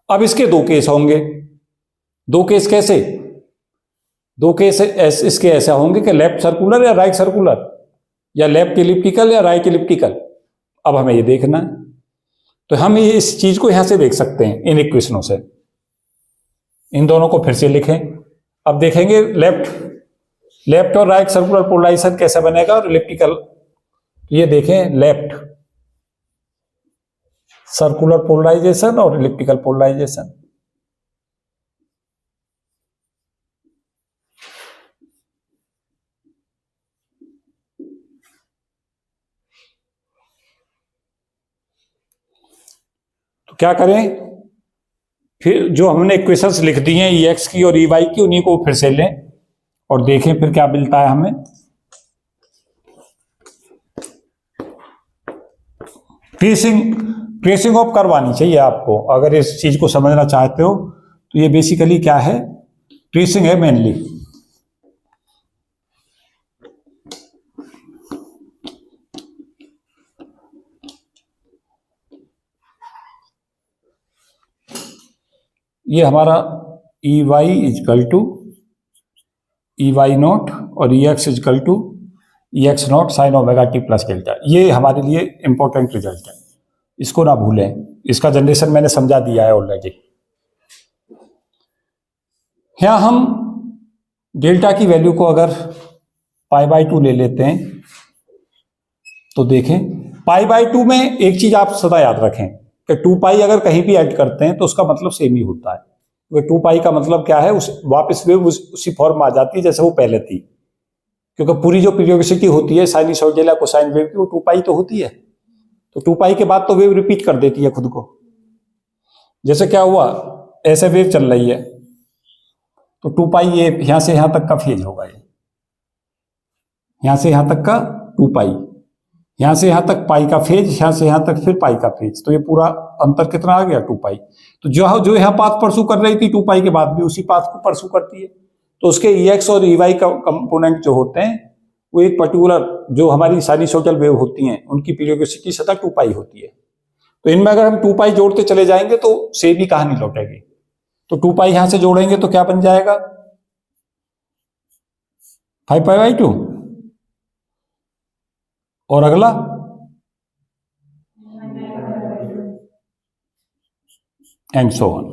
अब इसके दो केस होंगे, दो केस कैसे, दो केस इसके ऐसा होंगे कि लेफ्ट सर्कुलर या राइट सर्कुलर, या लेफ्ट इलिप्टिकल या राइट इलिप्टिकल। अब हमें ये देखना है, तो हम इस चीज को यहां से देख सकते हैं इन इक्वेशनों से। इन दोनों को फिर से लिखें, अब देखेंगे लेफ्ट और राइट सर्कुलर पोलराइजेशन कैसे बनेगा और इलिप्टिकल। ये देखें, लेफ्ट सर्कुलर पोलराइजेशन और इलिप्टिकल पोलराइजेशन। तो क्या करें, फिर जो हमने इक्वेशंस लिख दी हैं ई एक्स की और ई वाई की, उन्हीं को फिर से लें और देखें फिर क्या मिलता है हमें। ट्रेसिंग ऑफ करवानी चाहिए आपको, अगर इस चीज को समझना चाहते हो तो ये बेसिकली क्या है, ट्रेसिंग है मेनली। ये हमारा E Y equal to E Y naught और E x equal to E x naught sine omega t plus delta. ये हमारे लिए इंपॉर्टेंट रिजल्ट है, इसको ना भूलें। इसका जनरेशन मैंने समझा दिया है ऑलरेडी। यहां हम डेल्टा की वैल्यू को अगर π/2 ले लेते हैं, तो देखें π/2 में एक चीज आप सदा याद रखें कि 2 पाई अगर कहीं भी ऐड करते हैं तो उसका मतलब सेम ही होता है। क्योंकि 2 पाई का मतलब क्या है, वापस वेव उसी फॉर्म में आ जाती है जैसे वो पहले थी, क्योंकि पूरी जो पीरियोडिसिटी होती है साइनसॉइडल या कोसाइन वेव की, वो 2 पाई तो होती है। तो 2 पाई के बाद तो वेव रिपीट कर देती है खुद को। जैसे क्या हुआ, ऐसे वेव चल रही है, तो 2 पाई ये यहां से यहां तक का फेज होगा, ये यहां से यहां तक का 2 पाई, यहां से यहां तक पाई का फेज, यहां से यहां तक फिर पाई का फेज, तो ये पूरा अंतर कितना आ गया, 2 पाई। तो जो यहां पाथ परसू कर रही थी 2 पाई के बाद भी उसी पाथ को परसू करती है। तो उसके ई एक्स और ई वाई का कंपोनेंट जो होते हैं, वो एक पर्टिकुलर जो हमारी साइनसॉइडल वेव होती हैं उनकी पीरियोडिसिटी सतह 2 पाई होती है। तो इनमें अगर हम 2 पाई जोड़ते चले जाएंगे तो सेम ही कहानी लौटेगी। तो 2 पाई यहां से जोड़ेंगे तो क्या बन जाएगा, 5π/2, और अगला एंड सो ऑन।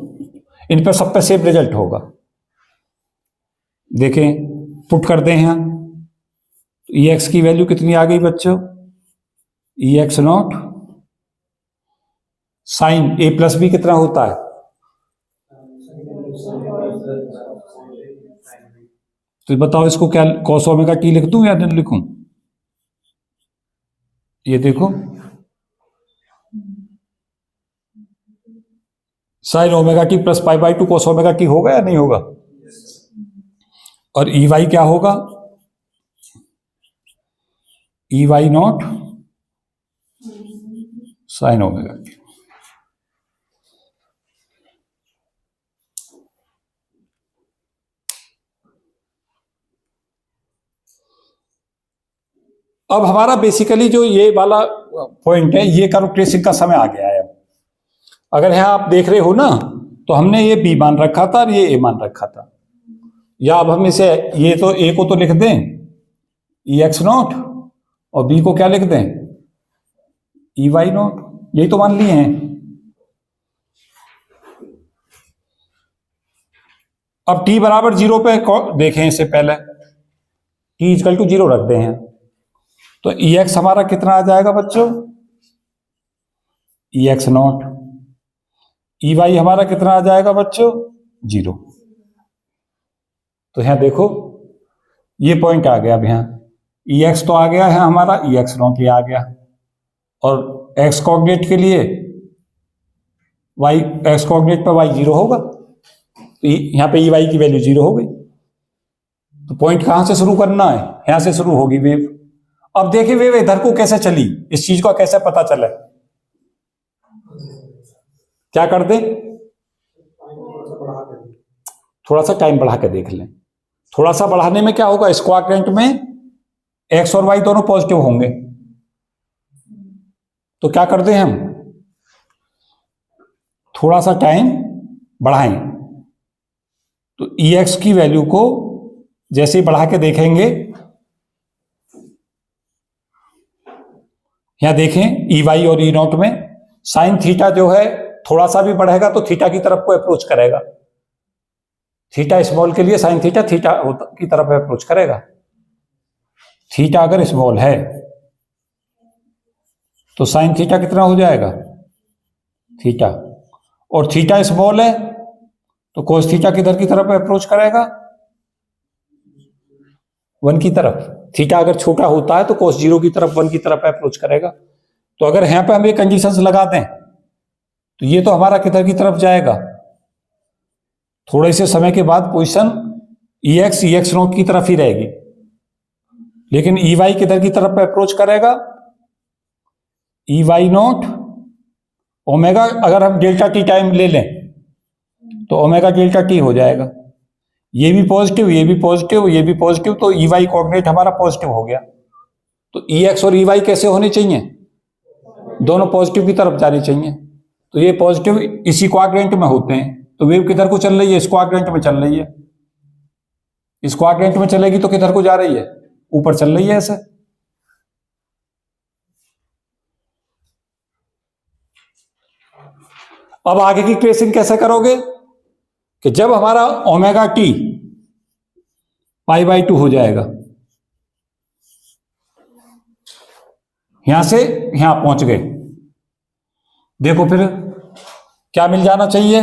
इन पर सब पे सेम रिजल्ट होगा। देखें, पुट कर दें यहां, ई एक्स की वैल्यू कितनी आ गई बच्चों, E x naught sine A plus B कितना होता है? तो बताओ इसको क्या कॉस ओमेगा टी लिख दूं या नहीं लिखूं? ये देखो sine omega t plus pi by 2 cos omega t होगा या नहीं होगा? और ई वाई क्या होगा? E why not sine omega t. अब हमारा बेसिकली जो ये वाला पॉइंट है, ये कर्व ट्रेसिंग का समय आ गया है। अगर यहां आप देख रहे हो ना, तो हमने ये बी मान रखा था और ये ए मान रखा था। या अब हम इसे, ये तो ए को तो लिख दें ई एक्स नॉट और बी को क्या लिख दें ई वाई नॉट, यही तो मान लिए हैं। अब t बराबर 0 पे देखें, इससे पहले t इक्वल टू 0 रख दें हैं, तो ई एक्स हमारा कितना आ जाएगा बच्चों? E x naught. E Y हमारा कितना आ जाएगा बच्चों? 0। तो यहां देखो ये पॉइंट आ गया। अब यहां ई एक्स तो आ गया है हमारा, ई एक्स नॉट ये आ गया, और एक्स कोऑर्डिनेट के लिए वाई, एक्स कोऑर्डिनेट पर वाई 0 होगा, तो यहां पे ई वाई की वैल्यू 0 हो गई। तो पॉइंट कहां से शुरू करना है? यहां से शुरू होगी वेव। अब देखिए वेव इधर को कैसे चली, इस चीज को कैसे पता चले? क्या कर दे, थोड़ा सा टाइम बढ़ा के देख लें। थोड़ा सा बढ़ाने में क्या होगा, इस क्वाड्रेंट में एक्स और वाई दोनों पॉजिटिव होंगे, तो क्या कर दें हम, थोड़ा सा टाइम बढ़ाएं, तो ई एक्स की वैल्यू को जैसे ही बढ़ा के देखेंगे, यहां देखें ई वाई और ई नॉट में साइन थीटा जो है थोड़ा सा भी बढ़ेगा तो थीटा की तरफ को अप्रोच करेगा। थीटा स्मॉल के लिए साइन थीटा थीटा की तरफ अप्रोच करेगा। थीटा अगर स्मॉल है तो साइन थीटा कितना हो जाएगा? थीटा। और थीटा स्मॉल है तो कोस थीटा किधर की तरफ अप्रोच करेगा? 1 की तरफ। थीटा अगर छोटा होता है तो कोस 0 की तरफ 1 की तरफ अप्रोच करेगा। तो अगर यहां पे हम ये कंडीशंस लगा दें तो ये तो हमारा किधर की तरफ जाएगा? थोड़े से समय के बाद पोजीशन ई एक्स नॉट की तरफ ही रहेगी, लेकिन ई वाई किधर की तरफ अप्रोच करेगा? ई वाई नॉट ओमेगा, अगर हम डेल्टा टी टाइम ले लें तो ओमेगा डेल्टा टी हो जाएगा। ये भी पॉजिटिव, ये भी पॉजिटिव, ये भी पॉजिटिव, तो ई वाई कोऑर्डिनेट हमारा पॉजिटिव हो गया। तो ई एक्स और ई वाई कैसे होने चाहिए? दोनों पॉजिटिव की तरफ जाने चाहिए। तो ये पॉजिटिव इसी क्वाड्रेंट में होते हैं, तो वेव किधर को चल रही है? इस क्वाड्रेंट में चल रही है। इस क्वाड्रेंट में चलेगी तो किधर को जा रही है? ऊपर चल रही है ऐसे। अब आगे की ट्रेसिंग कैसे करोगे कि जब हमारा ओमेगा टी पाई बाई 2 हो जाएगा, यहां से यहां पहुंच गए, देखो फिर क्या मिल जाना चाहिए?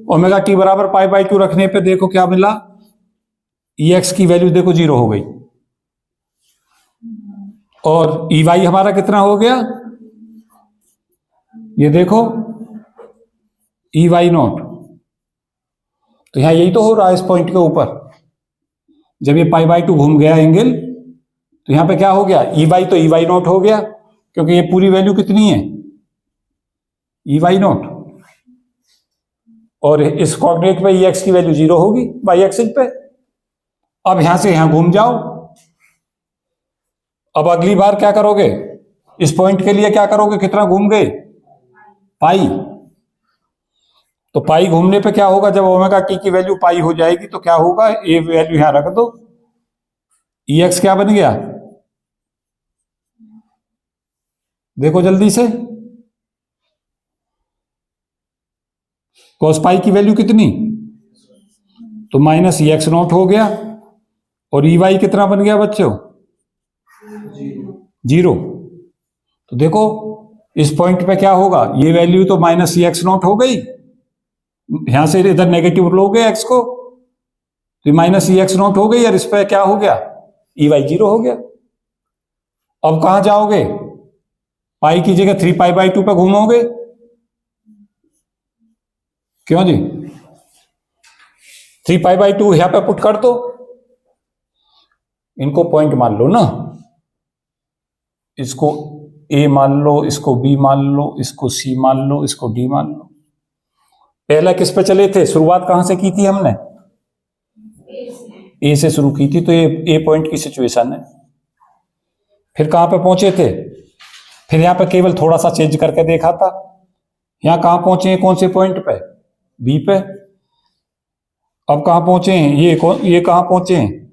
ओमेगा टी बराबर पाई बाई 2 रखने पे देखो क्या मिला, ई एक्स की वैल्यू देखो 0 हो गई, और ई वाई हमारा कितना हो गया? ये देखो ई वाई नॉट। तो यहां यही तो हो रहा है इस पॉइंट के ऊपर, जब ये पाई बाई 2 घूम गया एंगल, तो यहां पे क्या हो गया? ई वाई तो ई वाई नॉट हो गया, क्योंकि ये पूरी वैल्यू कितनी है? ई वाई नॉट, और इस कोऑर्डिनेट पे ई एक्स की वैल्यू 0 होगी वाई एक्सिस पे। अब यहां से यहां घूम जाओ। अब अगली बार क्या करोगे? इस पॉइंट के लिए क्या करोगे? कितना घूम गए? पाई। तो पाई घूमने पे क्या होगा? जब ओमेगा टी की वैल्यू पाई हो जाएगी तो क्या होगा? ये वैल्यू यहां रख दो, ई एक्स क्या बन गया? देखो जल्दी से, कॉस पाई की वैल्यू कितनी? तो माइनस ई एक्स नॉट हो गया, और ई वाई कितना बन गया बच्चों? 0। तो देखो इस पॉइंट पे क्या होगा, ये वैल्यू तो माइनस ई एक्स नॉट हो गई, यहां से इधर नेगेटिव लोगे एक्स को तो माइनस ई एक्स नॉट हो गई, और इस पे क्या हो गया, ई वाई 0 हो गया। अब कहां जाओगे, पाई की जगह 3π/2 पे घूमोगे, क्यों जी, 3π/2 यहां पे पुट कर दो, इनको पॉइंट मान लो ना, इसको ए मान लो, इसको बी मान लो, इसको सी मान लो, इसको डी मान लो। पहला किस पे चले थे, शुरुआत कहां से की थी हमने, ए से शुरू की थी, तो ये ए पॉइंट की सिचुएशन है। फिर कहां पे पहुंचे थे, फिर यहां पे केवल थोड़ा सा चेंज करके देखा था, यहां कहां पहुंचे हैं, कौन से पॉइंट पे, बी पे। अब कहां पहुंचे हैं, ये कहां पहुंचे हैं,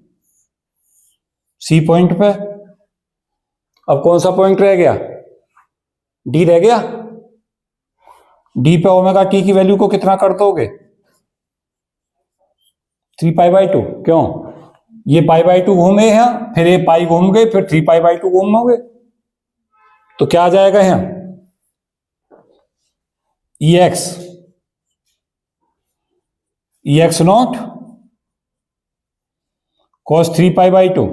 सी पॉइंट पे। अब कौन सा पॉइंट रह गया, डी रह गया। डी पे ओमेगा टी की वैल्यू को कितना कर दोगे, 3π/2, क्यों, ये π/2 घूमे हैं, फिर ये पाई घूम गए, फिर 3π/2 घूमोगे, तो क्या आ जाएगा यहां, ई एक्स नॉट cos 3π/2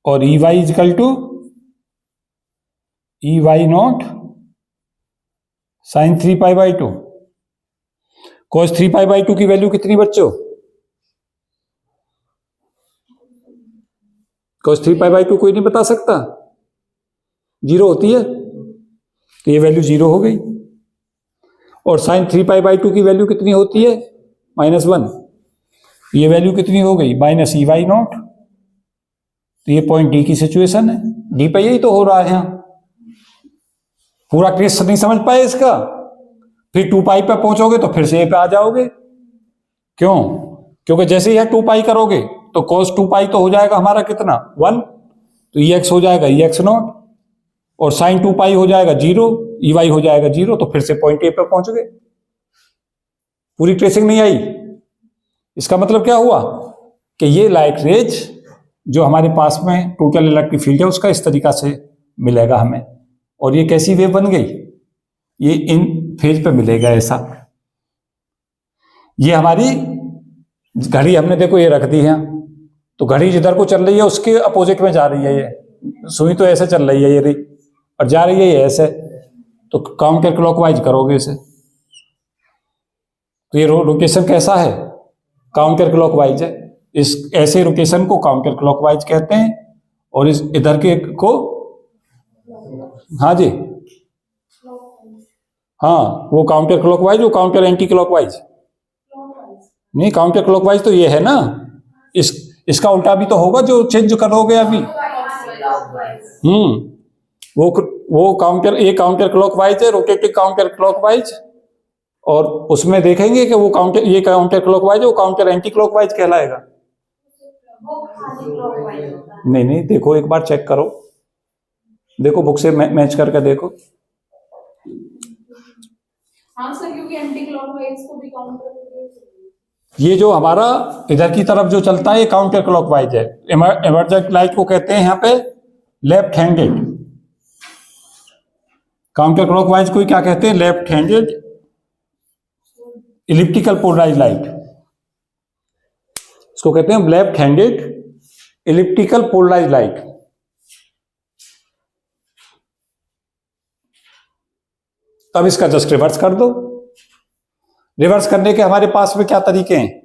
और E Y equal to E why not sine 3π/2। cos 3π/2 की वैल्यू कितनी बच्चों, cos 3π/2 कोई नहीं बता सकता, 0 होती है, तो ये वैल्यू 0 हो गई। और साइन 3π/2 की वैल्यू कितनी होती है, -1, ये वैल्यू कितनी हो गई, माइनस ई वाई नॉट। तो ये पॉइंट डी की सिचुएशन है, डी पे यही तो हो रहा है यहां। पूरा केस नहीं समझ पाए इसका, फिर 2π पे पहुंचोगे तो फिर से ए पे आ जाओगे, क्यों, क्योंकि जैसे ही 2π करोगे तो cos 2π तो हो जाएगा हमारा कितना, 1, तो ई एक्स हो जाएगा ई एक्स नॉट, और साइन 2π हो जाएगा 0, ई वाई हो जाएगा 0, तो फिर से पॉइंट ए पे पहुंच गए। पूरी ट्रेसिंग नहीं आई, इसका मतलब क्या हुआ कि ये लाइट रेज जो हमारे पास में टोटल इलेक्ट्रिक फील्ड है उसका इस तरीका से मिलेगा हमें, और ये कैसी वेव बन गई, ये इन फेज पे मिलेगा ऐसा। ये हमारी घड़ी हमने देखो ये रख दी है, तो घड़ी जिधर को चल रही है उसके अपोजिट में जा रही है, ये सुई तो ऐसे चल रही है ये रही, और जा रही है ये ऐसे, तो काउंटर क्लॉकवाइज करोगे इसे, तो ये रोटेशन कैसा है, काउंटर क्लॉकवाइज है। इस ऐसे रोटेशन को काउंटर क्लॉकवाइज कहते हैं, और इस इधर के को, हाँ जी, हाँ वो काउंटर क्लॉकवाइज, वो काउंटर एंटी क्लॉकवाइज नहीं, काउंटर क्लॉकवाइज तो ये है ना, इसका उल्टा भी तो होगा जो चेंज करोगे अभी। वो काउंटर, ये काउंटर क्लॉकवाइज है, रोटेटिंग काउंटर क्लॉकवाइज, और उसमें देखेंगे कि वो काउंटर, ये काउंटर क्लॉकवाइज है, वो काउंटर एंटी क्लॉकवाइज कहलाएगा। नहीं, देखो एक बार चेक करो, देखो बुक से मैच करके देखो। हाँ सर, क्योंकि एंटी क्लॉकवाइज को भी काउंटर, ये जो हमारा इधर की तरफ जो चलता है ये काउंटर क्लॉकवाइज है। इमर्जेंट लाइट को कहते हैं यहाँ पे लेफ्ट हैंडेड, काउंटर क्लॉकवाइज को क्या कहते हैं, left handed elliptical polarize light, इसको कहते हैं left handed elliptical polarize light. अब इसका जस्ट रिवर्स कर दो। रिवर्स करने के हमारे पास में क्या तरीके हैं,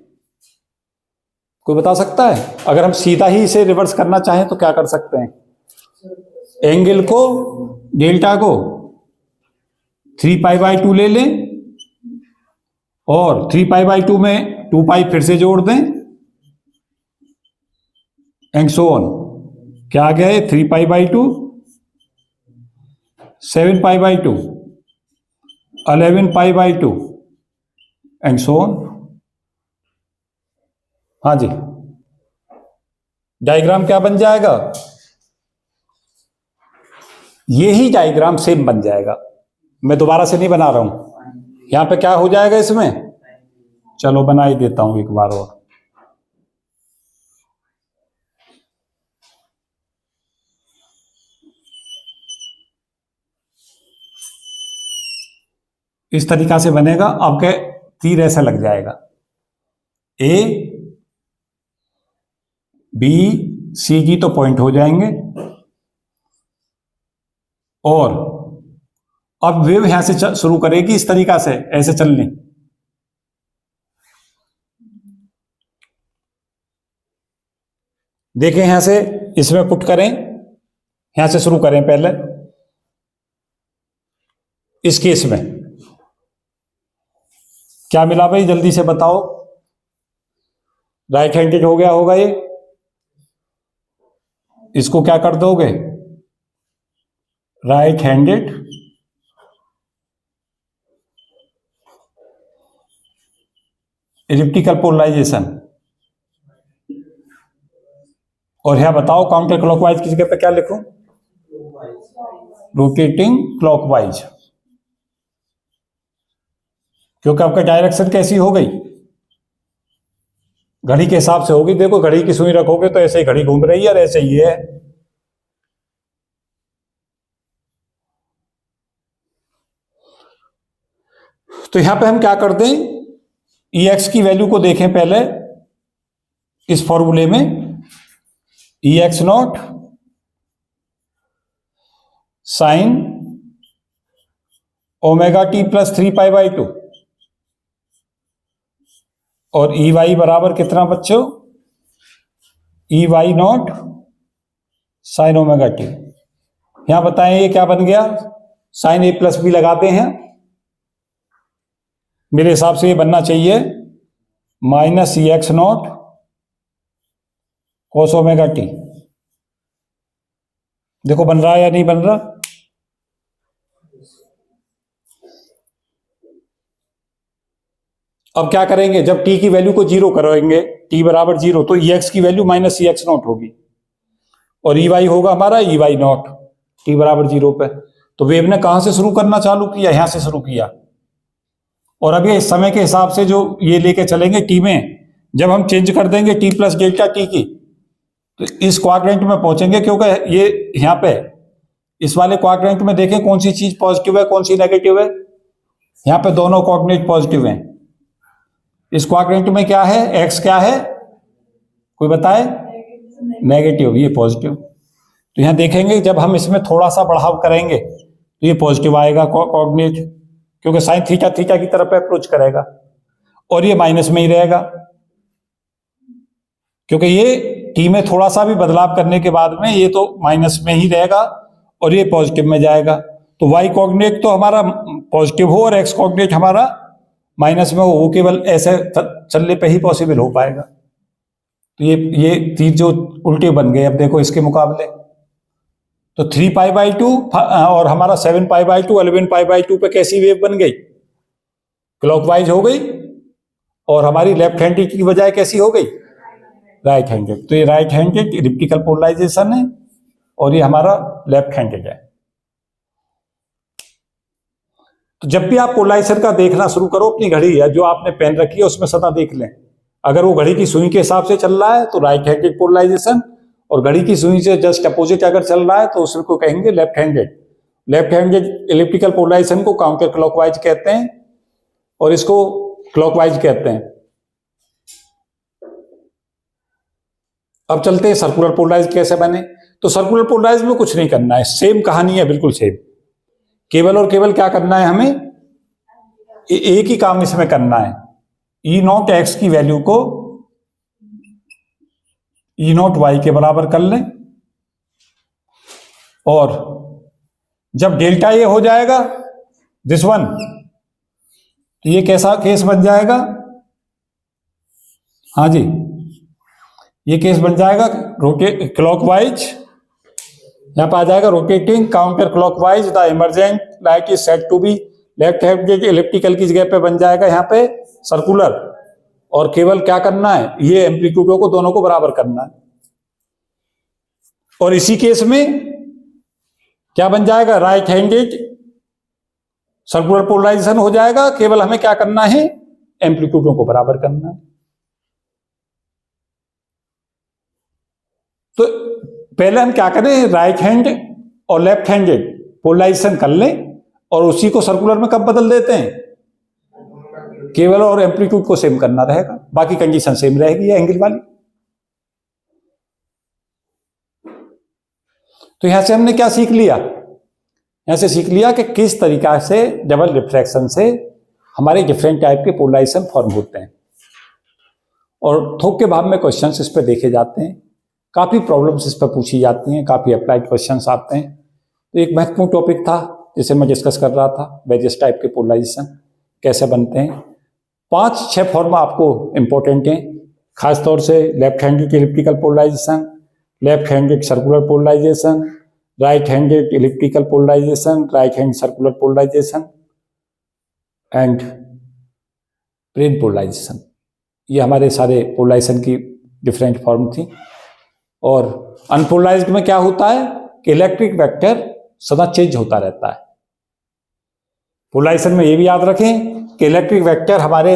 कोई बता सकता है? अगर हम सीधा ही इसे रिवर्स करना चाहें तो क्या कर सकते हैं, एंगल को, डेल्टा को 3π/2 ले लें, और 3π/2 में 2π फिर से जोड़ दें, एंड सो ऑन। क्या आ गया है, 3π/2, 7π/2, 11π/2 एंड सो ऑन। हाँ जी, डायग्राम क्या बन जाएगा, ये ही डायग्राम सेम बन जाएगा। मैं दोबारा से नहीं बना रहा हूं, यहां पे क्या हो जाएगा इसमें, चलो बना ही देता हूं एक बार और। इस तरीका से बनेगा। आपके तीर ऐसा लग जाएगा, ए बी सी जी तो पॉइंट हो जाएंगे, और अब वेव यहां से शुरू करेगी इस तरीका से, ऐसे चलनी। देखें यहां से, इसमें पुट करें, यहां से शुरू करें पहले इस केस में। क्या मिला भाई, जल्दी से बताओ। राइट हैंडेड हो गया होगा ये, इसको क्या कर दोगे, राइट हैंडेड इलिप्टिकल पोलराइजेशन। और यहां बताओ काउंटर क्लॉकवाइज की जगह पे क्या लिखूं, रोटेटिंग क्लॉकवाइज, क्योंकि आपका डायरेक्शन कैसी हो गई, घड़ी के हिसाब से होगी। देखो घड़ी की सुई रखोगे तो ऐसे ही घड़ी घूम रही है, और ऐसे ही है। तो यहां पे हम क्या कर दें, ई एक्स की वैल्यू को देखें पहले इस फॉर्मूले में, E x naught sine omega t plus 3π/2, और ई वाई बराबर कितना बच्चों, E why not sine omega t. यहां बताएं ये क्या बन गया, साइन ए प्लस बी लगाते हैं, मेरे हिसाब से ये बनना चाहिए minus E x not cos omega T. देखो बन रहा है या नहीं बन रहा। अब क्या करेंगे, जब टी की वैल्यू को जीरो करेंगे, टी बराबर जीरो, तो ई एक्स की value minus E x not होगी, और ई वाई होगा हमारा ई वाई नॉट टी बराबर जीरो पे। तो वेव ने कहां से शुरू करना चालू किया, यहां से शुरू किया, और अब ये इस समय के हिसाब से जो ये लेके चलेंगे टी में, जब हम चेंज कर देंगे टी प्लस डेल्टा टी की, तो इस क्वाड्रेंट में पहुंचेंगे, क्योंकि ये यहां पे इस वाले क्वाड्रेंट में देखें कौन सी चीज पॉजिटिव है कौन सी नेगेटिव है। यहां पे दोनों कोऑर्डिनेट पॉजिटिव हैं। इस क्वाड्रेंट में क्या है, एक्स क्या है, कोई बताए, नेगेटिव, ये पॉजिटिव। तो यहां देखेंगे जब हम इसमें थोड़ा सा बढ़ाव करेंगे तो ये पॉजिटिव आएगा कोऑर्डिनेट, क्योंकि साइन थीटा थीटा की तरफ अप्रोच करेगा, और ये माइनस में ही रहेगा, क्योंकि ये टी में थोड़ा सा भी बदलाव करने के बाद में ये तो माइनस में ही रहेगा, और ये पॉजिटिव में जाएगा। तो वाई कोऑर्डिनेट तो हमारा पॉजिटिव हो और एक्स कोऑर्डिनेट हमारा माइनस में हो, वो केवल ऐसे चलने पे ही पॉसिबल हो पाएगा। तो ये तीर जो उल्टे बन गए अब देखो इसके मुकाबले। तो 3π/2 और हमारा 7π/2 11π/2 पे कैसी वेव बन गई, क्लॉकवाइज हो गई, और हमारी लेफ्ट हैंडेड की बजाय कैसी हो गई, राइट हैंडेड। तो ये राइट हैंडेड इलिप्टिकल पोलराइजेशन है, और ये हमारा लेफ्ट हैंडेड है। तो जब भी आप पोलराइजेशन का देखना शुरू करो, अपनी घड़ी है जो आपने पहन रखी है उसमें सदा देख लें, अगर वो घड़ी की सुई के हिसाब से चल रहा है तो राइट हैंडेड पोलराइजेशन, और घड़ी की सुई से जस्ट अपोजिट अगर चल रहा है तो उसको कहेंगे left handed. Left handed elliptical polarization को काउंटर क्लॉकवाइज कहते हैं, और इसको क्लॉकवाइज कहते हैं। अब चलते हैं सर्कुलर पोलराइज कैसे बने। तो सर्कुलर पोलराइज में कुछ नहीं करना है, सेम कहानी है, बिल्कुल सेम। केवल और केवल क्या करना है हमें, एक ही काम इसमें करना है, ई नॉट एक्स की वैल्यू को ई नॉट वाई के बराबर कर लें, और जब डेल्टा ये हो जाएगा दिस वन, तो ये कैसा केस बन जाएगा, हाँ जी ये केस बन जाएगा रोटेट क्लॉकवाइज, यहां पर आ जाएगा rotating counter clockwise the emergent light is set to be left handed elliptical की जगह पे बन जाएगा यहां पे सर्कुलर, और केवल क्या करना है, ये एम्पलीट्यूडों को दोनों को बराबर करना है। और इसी केस में क्या बन जाएगा, राइट हैंडेड सर्कुलर पोलराइजेशन हो जाएगा, केवल हमें क्या करना है, एम्पलीट्यूडों को बराबर करना है। तो पहले हम क्या करें, राइट हैंड और लेफ्ट हैंडेड पोलराइजेशन कर लें, और उसी को सर्कुलर में कब बदल देते हैं? केवल और एम्पलीट्यूड को सेम करना रहेगा, बाकी कंडीशन सेम रहेगी एंगल वाली। तो यहां से हमने क्या सीख लिया? यहां से सीख लिया कि किस तरीका से डबल रिफ्रैक्शन से हमारे डिफरेंट टाइप के पोलराइजेशन फॉर्म होते हैं, और थोक के भाव में क्वेश्चंस इस पर देखे जाते हैं, काफी प्रॉब्लम्स इस पर पूछी जाती हैं, काफी अप्लाइड क्वेश्चंस आते हैं। तो एक महत्वपूर्ण टॉपिक था जिसे मैं डिस्कस कर रहा था, वेरियस टाइप के पोलराइजेशन कैसे बनते हैं। 5-6 फॉर्म आपको इंपॉर्टेंट हैं, खासतौर से left handed elliptical polarization, left handed circular polarization, right handed elliptical polarization, right hand circular polarization and plane polarization. ये हमारे सारे पोलराइजेशन की डिफरेंट फॉर्म थी। और अनपोलराइज्ड में क्या होता है कि इलेक्ट्रिक वेक्टर सदा चेंज होता रहता है। पोलराइजेशन में ये भी याद रखें कि इलेक्ट्रिक वेक्टर हमारे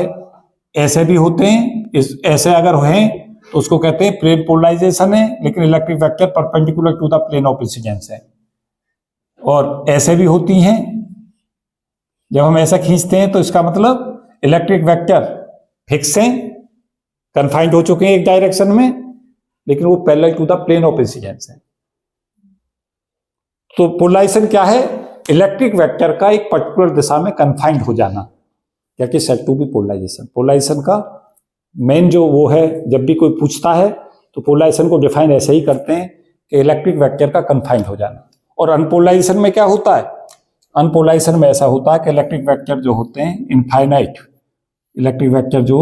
ऐसे भी होते हैं, इस ऐसे अगर हैं तो उसको कहते हैं प्लेन पोलराइजेशन है, लेकिन electric vector perpendicular to the plane of incidence है। और ऐसे भी होती हैं, जब हम ऐसा खींचते हैं तो इसका मतलब इलेक्ट्रिक वेक्टर फिक्स हैं, कन्फाइंड हो चुके हैं एक डायरेक्शन में, लेकिन वो parallel to the plane of incidence है। तो पोलराइजेशन क्या है? इलेक्ट्रिक वेक्टर का एक पर्टिकुलर दिशा में कन्फाइंड हो जाना, क्या कि set to be polarization. Polarization का मेन जो वो है, जब भी कोई पूछता है तो पोलराइजेशन को डिफाइन ऐसे ही करते हैं कि इलेक्ट्रिक वेक्टर का कन्फाइंड हो जाना। और अनपोलराइजेशन में क्या होता है? अनपोलराइजेशन में ऐसा होता है कि इलेक्ट्रिक वेक्टर जो होते हैं इनफाइनाइट, इलेक्ट्रिक वेक्टर जो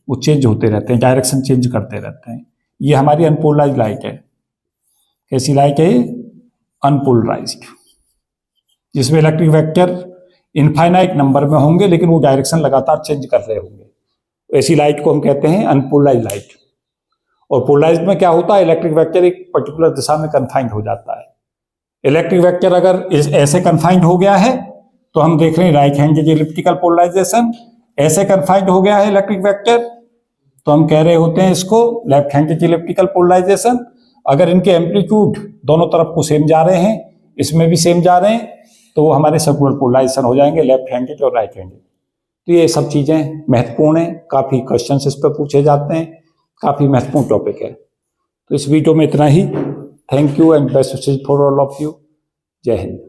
वो चेंज होते रहते हैं, डायरेक्शन चेंज करते रहते हैं। ये हमारी अनपोलराइज्ड लाइट है। कैसी लाइट है? अनपोलराइज्ड, जिसमें इलेक्ट्रिक वेक्टर इनफाइनाइट नंबर में होंगे, लेकिन वो डायरेक्शन लगातार चेंज कर रहे होंगे। ऐसी लाइट को हम कहते हैं अनपोलराइज्ड लाइट। और पोलराइज्ड में क्या होता है? इलेक्ट्रिक वेक्टर एक पर्टिकुलर दिशा में कन्फाइंड हो जाता है। इलेक्ट्रिक वेक्टर अगर ऐसे कन्फाइंड हो गया है तो हम देख रहे हैं राइट हैंडेड इलिप्टिकल पोलराइजेशन। ऐसे कन्फाइंड हो गया है इलेक्ट्रिक वेक्टर तो हम कह रहे होते हैं इसको लेफ्ट हैंडेड इलिप्टिकल पोलराइजेशन। अगर इनके एम्पलीट्यूड दोनों तरफ को सेम जा रहे हैं, इसमें भी सेम जा रहे हैं, तो वो हमारे सर्कुलर पोलराइजेशन हो जाएंगे, लेफ्ट हैंडेड और राइट हैंडेड। तो ये सब चीजें महत्वपूर्ण हैं, काफी क्वेश्चंस इस पर पूछे जाते हैं, काफी महत्वपूर्ण टॉपिक है। तो इस वीडियो में इतना ही। Thank you and best wishes for all of you. जय हिंद।